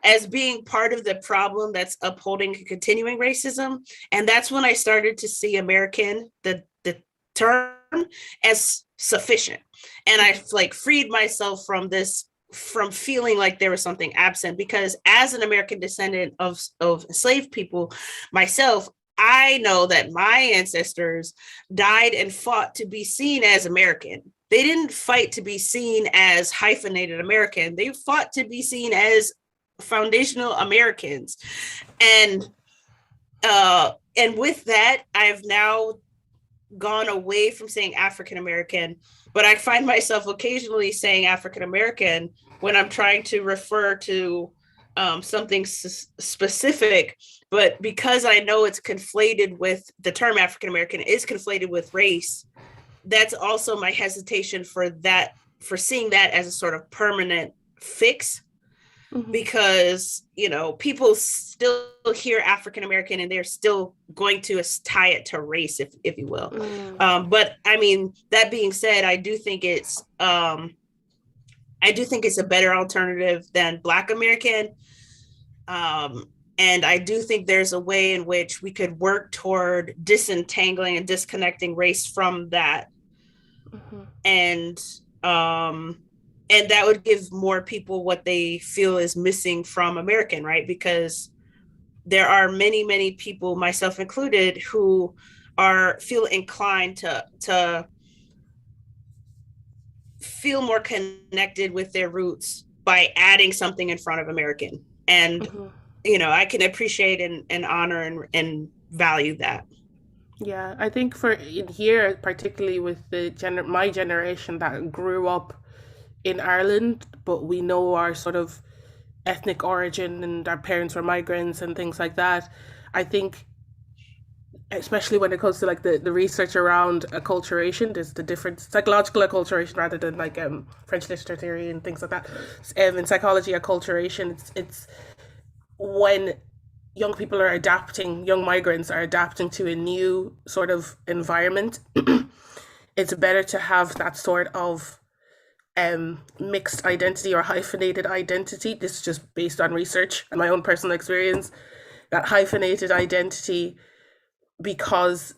as being part of the problem that's upholding continuing racism. And that's when I started to see American, the term, as sufficient. And I like freed myself from feeling like there was something absent, because as an American descendant of enslaved people myself, I know that my ancestors died and fought to be seen as American. They didn't fight to be seen as hyphenated American. They fought to be seen as foundational Americans. And and with that, I've now gone away from saying African American, but I find myself occasionally saying African American when I'm trying to refer to something specific. But because I know it's conflated with the term African American is conflated with race, that's also my hesitation for seeing that as a sort of permanent fix, Hmm. because people still hear African American and they're still going to tie it to race, if you will. Mm. But I mean, that being said, I do think it's a better alternative than Black American. um, and I do think there's a way in which we could work toward disentangling and disconnecting race from that, Hmm. and um and that would give more people what they feel is missing from American, right? Because there are many, many people, myself included, who are feel inclined to feel more connected with their roots by adding something in front of American. And Hmm. I can appreciate and honor and value that. Yeah, I think for in here, particularly with my generation that grew up in Ireland, but we know our sort of ethnic origin and our parents were migrants and things like that. I think, especially when it comes to like the research around acculturation, there's the different psychological acculturation rather than like French literature theory and things like that. In psychology, acculturation, it's when young migrants are adapting to a new sort of environment. It's better to have that sort of mixed identity or hyphenated identity. This is just based on research and my own personal experience. That hyphenated identity, because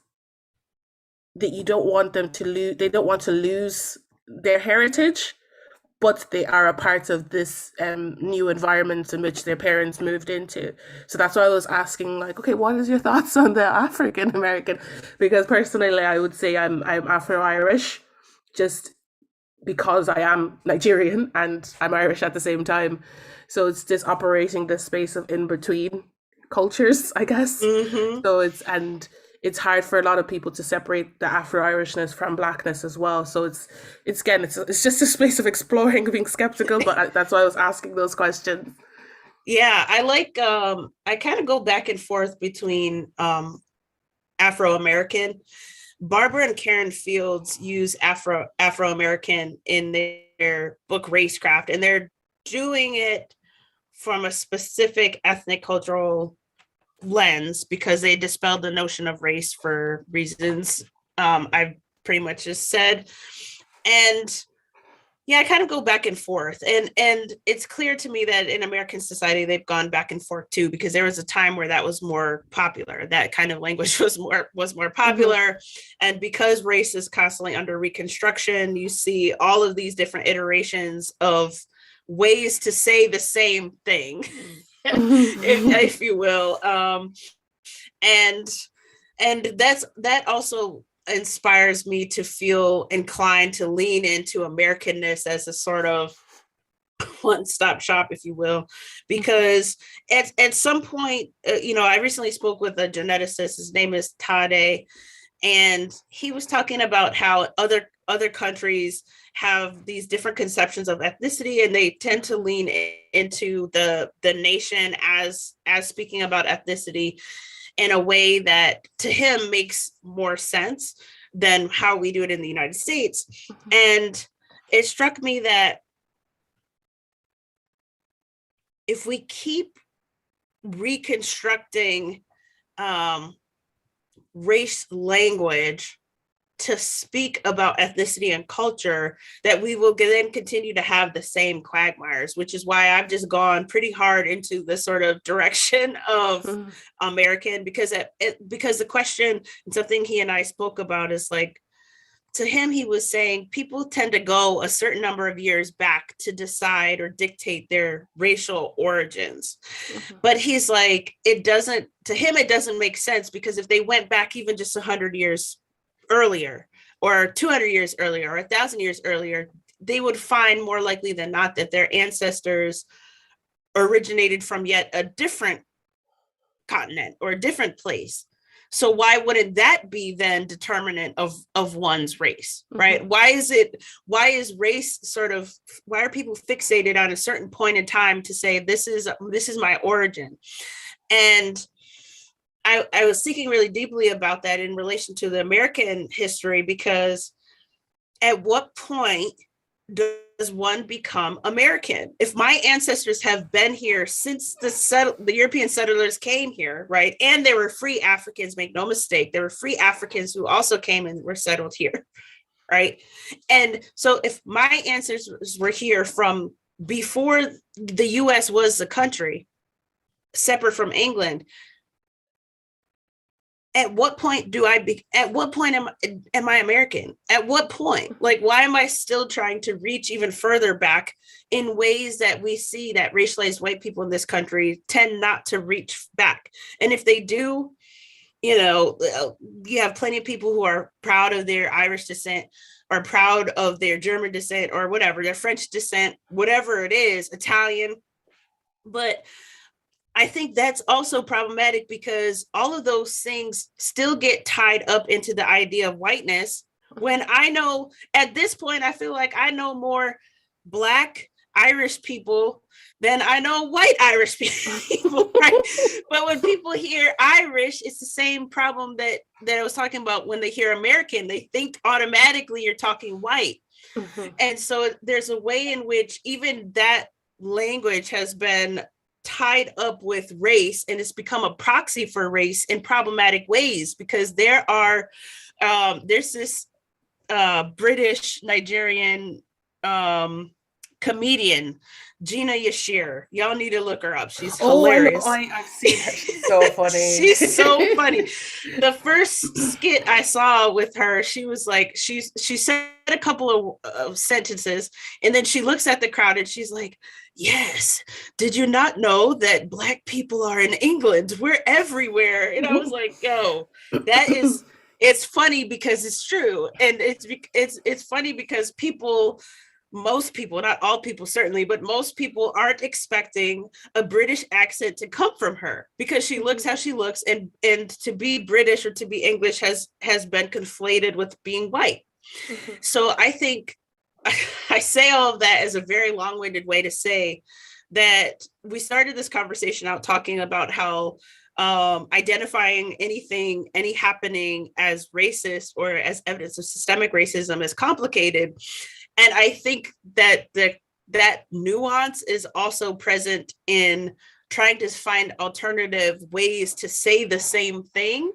that you don't want them to lose. They don't want to lose their heritage, but they are a part of this new environment in which their parents moved into. So that's why I was asking, like, okay, what is your thoughts on the African American? Because personally, I would say I'm Afro Irish, just because I am Nigerian and I'm Irish at the same time. So it's just operating this space of in between cultures, I guess. Hmm. So it's hard for a lot of people to separate the Afro Irishness from blackness as well. So it's again it's just a space of exploring, being skeptical. But that's why I was asking those questions. Yeah, I kind of go back and forth between Afro American. Barbara and Karen Fields use Afro American in their book Racecraft, and they're doing it from a specific ethnic cultural lens because they dispelled the notion of race for reasons I've pretty much just said. And yeah, I kind of go back and forth, and it's clear to me that in American society they've gone back and forth too, because there was a time where that was more popular. That kind of language was more Mm-hmm. popular, and because race is constantly under reconstruction, you see all of these different iterations of ways to say the same thing, if you will, and that also inspires me to feel inclined to lean into Americanness as a sort of one-stop shop, if you will, because at some point, I recently spoke with a geneticist. His name is Tade, and he was talking about how other countries have these different conceptions of ethnicity, and they tend to lean into the nation as speaking about ethnicity in a way that to him makes more sense than how we do it in the United States. And it struck me that if we keep reconstructing um, race language to speak about ethnicity and culture, that we will then continue to have the same quagmires, which is why I've just gone pretty hard into the sort of direction of American, because the question and something he and I spoke about is like, to him, he was saying people tend to go a certain number of years back to decide or dictate their racial origins. But he's like, to him, it doesn't make sense, because if they went back even just 100 years earlier, or 200 years earlier, or 1,000 years earlier, they would find more likely than not that their ancestors originated from yet a different continent or a different place. So why wouldn't that be then determinant of one's race, right? Why is race sort of, why are people fixated on a certain point in time to say this is my origin? And I was thinking really deeply about that in relation to the American history, because at what point does one become American? If my ancestors have been here since the European settlers came here, right? And they were free Africans, make no mistake, there were free Africans who also came and were settled here, right? And so if my ancestors were here from before the US was a country, separate from England, at what point am I American? At what point? Like, why am I still trying to reach even further back in ways that we see that racialized white people in this country tend not to reach back? And if they do, you have plenty of people who are proud of their Irish descent, or proud of their German descent, or whatever, their French descent, whatever it is, Italian. But I think that's also problematic, because all of those things still get tied up into the idea of whiteness. When I know, at this point, I feel like I know more Black Irish people than I know white Irish people, right? But when people hear Irish, it's the same problem that I was talking about. When they hear American, they think automatically you're talking white. And so there's a way in which even that language has been tied up with race, and it's become a proxy for race in problematic ways, because there's this British Nigerian comedian, Gina Yashir. Y'all need to look her up. She's Oh, I know. hilarious. I've seen her. She's so funny. She's so funny. The first skit I saw with her, she was like, she said a couple of sentences, and then she looks at the crowd and she's like, yes, did you not know that Black people are in England? We're everywhere. And I was like, yo, that is, it's funny because it's true. And it's funny because people, most people, not all people certainly, but most people aren't expecting a British accent to come from her because she looks how she looks, and to be British or to be English has been conflated with being white. Mm-hmm. So I think I say all of that as a very long-winded way to say that we started this conversation out talking about how identifying any happening as racist or as evidence of systemic racism is complicated. And I think that that nuance is also present in trying to find alternative ways to say the same thing.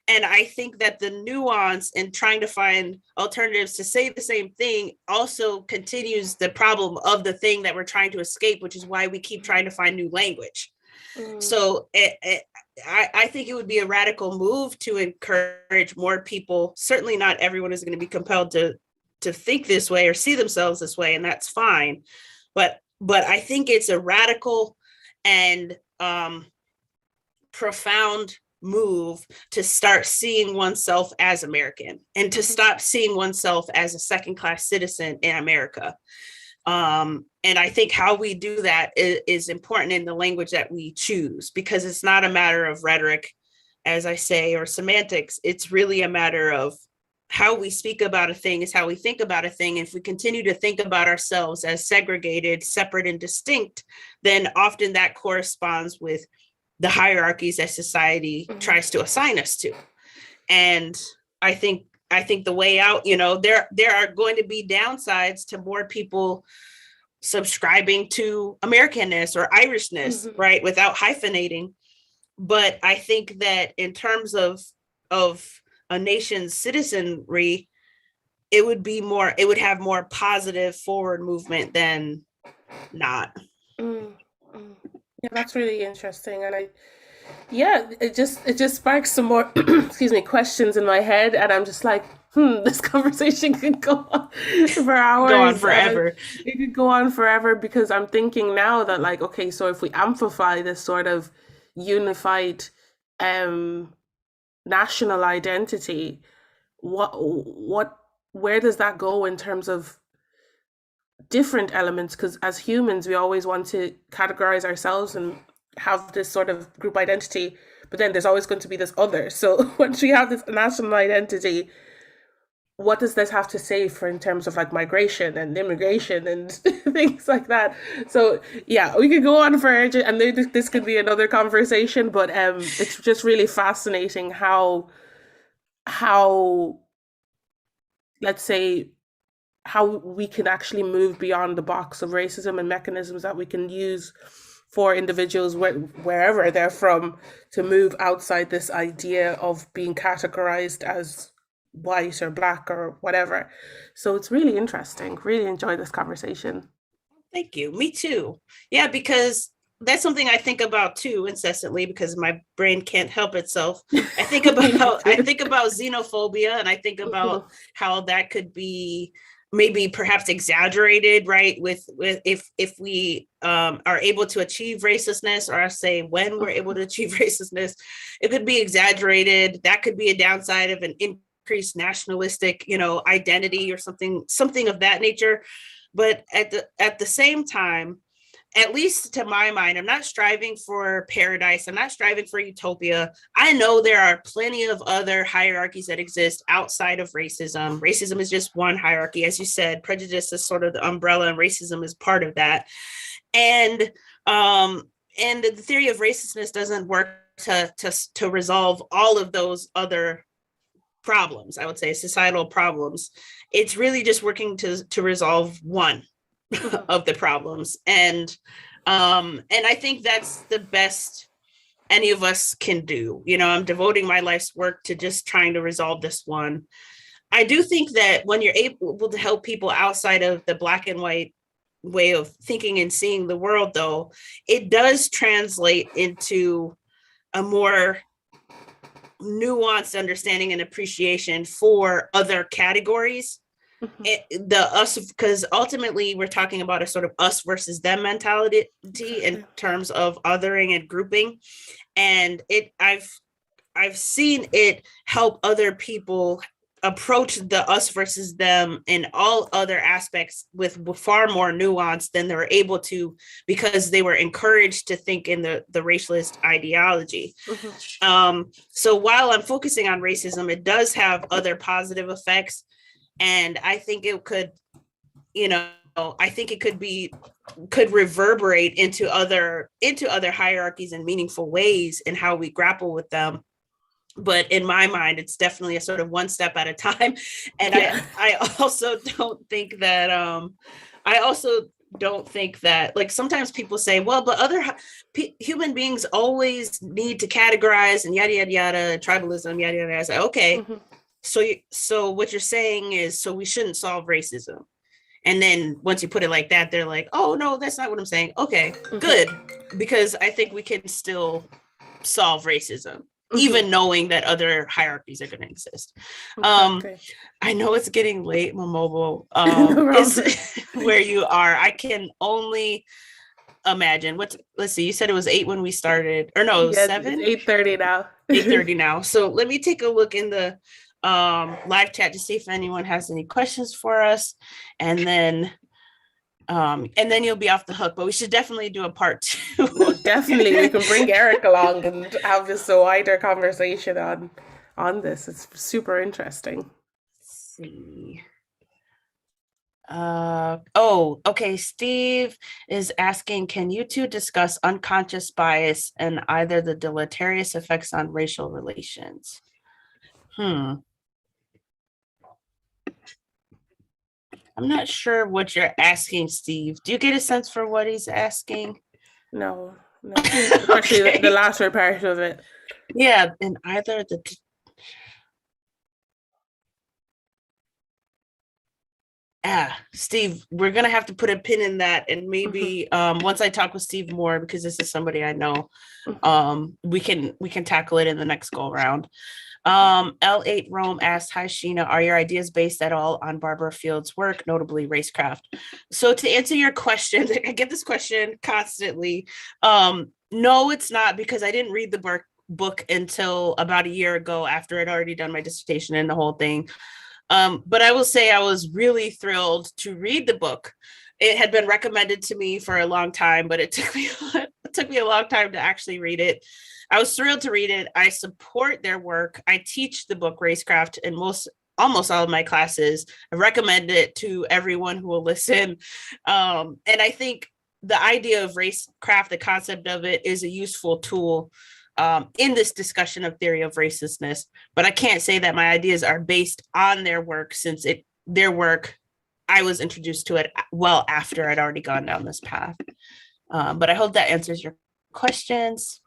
And I think that the nuance in trying to find alternatives to say the same thing also continues the problem of the thing that we're trying to escape, which is why we keep trying to find new language. So I think it would be a radical move to encourage more people. Certainly not everyone is going to be compelled to think this way or see themselves this way, and that's fine. But I think it's a radical and profound move to start seeing oneself as American and to stop seeing oneself as a second-class citizen in America. And I think how we do that is important in the language that we choose, because it's not a matter of rhetoric, as I say, or semantics. It's really a matter of how we speak about a thing is how we think about a thing. If we continue to think about ourselves as segregated, separate, and distinct, then often that corresponds with the hierarchies that society tries to assign us to. And I think the way out, there are going to be downsides to more people subscribing to Americanness or Irishness, right, without hyphenating. But I think that in terms of a nation's citizenry, it would have more positive forward movement than not. Yeah, that's really interesting. And it just sparks some more excuse me, questions in my head, and I'm just like, this conversation could go on for hours. Go on forever. It could go on forever, because I'm thinking now that, like, okay, so if we amplify this sort of unified national identity, where does that go in terms of different elements? Because as humans, we always want to categorize ourselves and have this sort of group identity, but then there's always going to be this other. So once we have this national identity, what does this have to say for in terms of like migration and immigration and things like that? So yeah, we could go on for and this could be another conversation, but it's just really fascinating how let's say how we can actually move beyond the box of racism and mechanisms that we can use for individuals wherever they're from to move outside this idea of being categorized as white or black or whatever. So it's really interesting. Really enjoy this conversation. Thank you. Me too. Yeah, because that's something I think about too incessantly, because my brain can't help itself. I think about xenophobia, and I think about how that could be maybe perhaps exaggerated, right? With if we are able to achieve racistness, or I say when we're able to achieve racistness, it could be exaggerated. That could be a downside of an increased nationalistic, identity or something of that nature. But at the same time, at least to my mind, I'm not striving for paradise. I'm not striving for utopia. I know there are plenty of other hierarchies that exist outside of racism. Racism is just one hierarchy. As you said, prejudice is sort of the umbrella, and racism is part of that. And the theory of racistness doesn't work to resolve all of those other problems, I would say, societal problems. It's really just working to resolve one of the problems. And I think that's the best any of us can do. I'm devoting my life's work to just trying to resolve this one. I do think that when you're able to help people outside of the black and white way of thinking and seeing the world, though, it does translate into a more nuanced understanding and appreciation for other categories. Mhm. The us, because ultimately we're talking about a sort of us versus them mentality in Exactly. terms of othering and grouping. And I've seen it help other people approach the us versus them in all other aspects with far more nuance than they were able to, because they were encouraged to think in the racialist ideology. Mhm. So while I'm focusing on racism, it does have other positive effects, and I think it could, you know, I think it could reverberate into other hierarchies in meaningful ways in how we grapple with them. But in my mind, it's definitely a sort of one step at a time. And Yeah. I also don't think that I also don't think that, like, sometimes people say, well, but other human beings always need to categorize and yada yada yada, tribalism, yada yada. I say, okay, Mhm. so what you're saying is, so we shouldn't solve racism. And then once you put it like that, they're like, oh no, that's not what I'm saying. Okay, Mhm. good, because I think we can still solve racism, Mhm. even knowing that other hierarchies are going to exist. Um, Exactly. I know it's getting late, Momobo. No Is problem. where you are. I can only imagine. Let's see. You said it was 8 when we started, or no, it was Yes, it's 7. 8:30 now. 8:30 now. So let me take a look in the live chat to see if anyone has any questions for us, and then you'll be off the hook. But we should definitely do a part 2. No, definitely we can bring Eric along and have this wider conversation on this. It's super interesting. Let's see. Oh, okay. Steve is asking, can you two discuss unconscious bias and either the deleterious effects on racial relations? I'm not sure what you're asking, Steve. Do you get a sense for what he's asking? No, no, especially the Okay. latter part of it. Yeah, and either the Steve, we're gonna have to put a pin in that, and Mhm. maybe once I talk with Steve more, because this is somebody I know, Mhm. we can tackle it in the next go around. Mhm. L8 Rome asked, hi Sheena, are your ideas based at all on Barbara Field's work, notably racecraft? So to answer your question, I get this question constantly. No, it's not, because I didn't read the book until about a year ago, after I'd already done my dissertation and the whole thing. But I will say I was really thrilled to read the book. It had been recommended to me for a long time, but it took me it took me a long time to actually read it. I was thrilled to read it. I support their work. I teach the book Racecraft in almost all of my classes. I recommend it to everyone who will listen. And I think the idea of racecraft, the concept of it, is a useful tool in this discussion of theory of racistness. But I can't say that my ideas are based on their work, since their work, I was introduced to it well after I'd already gone down this path. But I hope that answers your questions.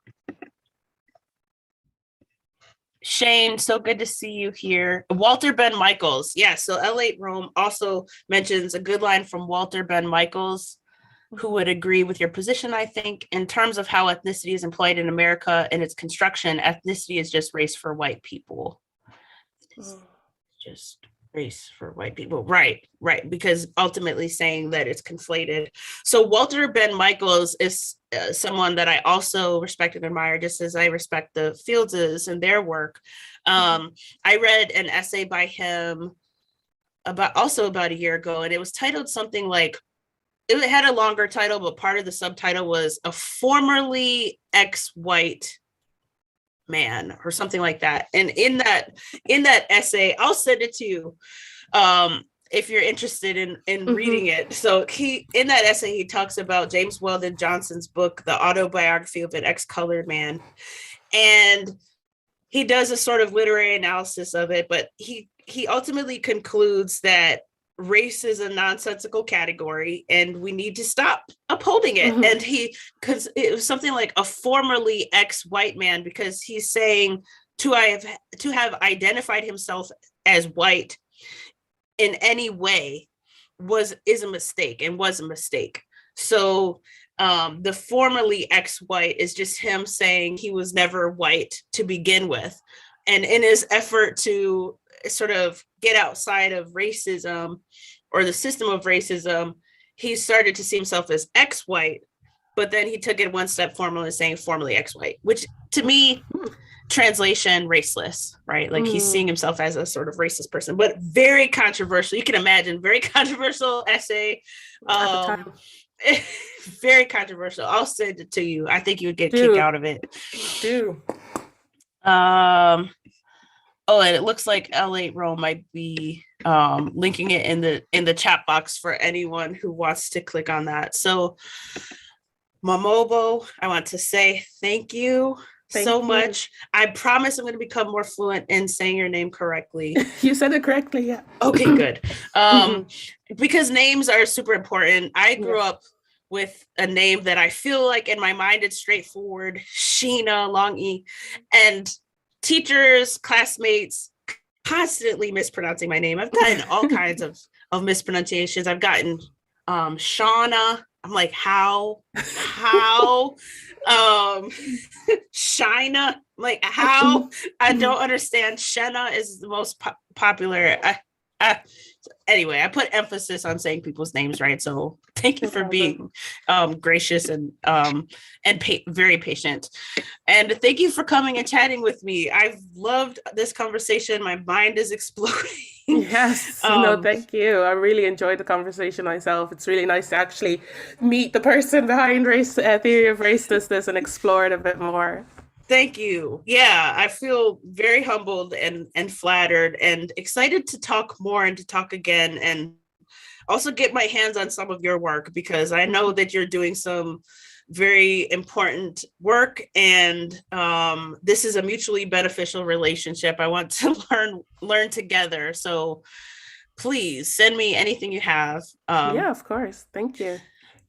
Shane, so good to see you here. Walter Ben Michaels. Yeah, so L8 Rome also mentions a good line from Walter Ben Michaels, who Mhm. would agree with your position, I think. In terms of how ethnicity is employed in America and its construction, ethnicity is just race for white people. It's Mhm. just race for white people. Right, right. Because ultimately saying that it's conflated. So Walter Ben Michaels is someone that I also respect and admire, just as I respect the Fieldses and their work. Mhm. I read an essay by him about a year ago, and it was titled something like, it had a longer title, but part of the subtitle was a formerly ex-white man or something like that. And in that essay, I'll send it to you if you're interested in Mhm. reading it. So he, in that essay, he talks about James Weldon Johnson's book, The Autobiography of an Ex-Colored Man. And he does a sort of literary analysis of it, but he ultimately concludes that race is a nonsensical category and we need to stop upholding it. Mhm. And because it was something like a formerly ex-white man, because he's saying to have identified himself as white in any way is a mistake and was a mistake. So The formerly ex-white is just him saying he was never white to begin with. And in his effort to sort of get outside of racism or the system of racism, he started to see himself as ex-white, but then he took it one step formal saying formerly ex-white, which to me, translation raceless, right? Like he's seeing himself as a sort of racist person, but very controversial. You can imagine, very controversial essay. At the time. Very controversial. I'll send it to you. I think you would get a Do. kick out of it. Do. Oh, and it looks like L8 Rome might be linking it in the chat box for anyone who wants to click on that. So Mamobo, I want to say thank you so much. I promise I'm going to become more fluent in saying your name correctly. You said it correctly, yeah. Okay, good. Because names are super important. I grew up with a name that I feel like in my mind it's straightforward, Sheena, long E, and teachers, classmates constantly mispronouncing my name. I've gotten all kinds of mispronunciations. I've gotten Shauna. I'm like, how? Shina. I'm like, how? I don't understand. Shenna is the most popular. Anyway, I put emphasis on saying people's names right. So thank you for being gracious and very patient. And thank you for coming and chatting with me. I've loved this conversation. My mind is exploding. Yes, no, thank you. I really enjoyed the conversation myself. It's really nice to actually meet the person behind race theory of racelessness and explore it a bit more. Thank you. Yeah, I feel very humbled and flattered and excited to talk more and to talk again and also get my hands on some of your work, because I know that you're doing some very important work, and this is a mutually beneficial relationship. I want to learn together. So please send me anything you have. Yeah, of course. Thank you.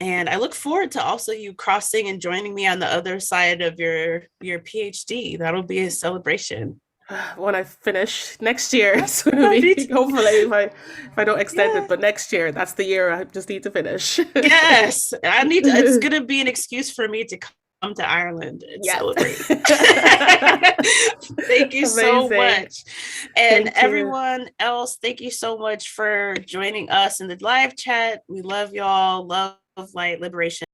And I look forward to also you crossing and joining me on the other side of your PhD. That'll be a celebration. When I finish next year, it's going to be hopefully if I don't extend it, but next year, that's the year I just need to finish. Yes, it's going to be an excuse for me to come to Ireland and celebrate. Thank you so much. And everyone else, thank you so much for joining us in the live chat. We love y'all. Love, light, liberation.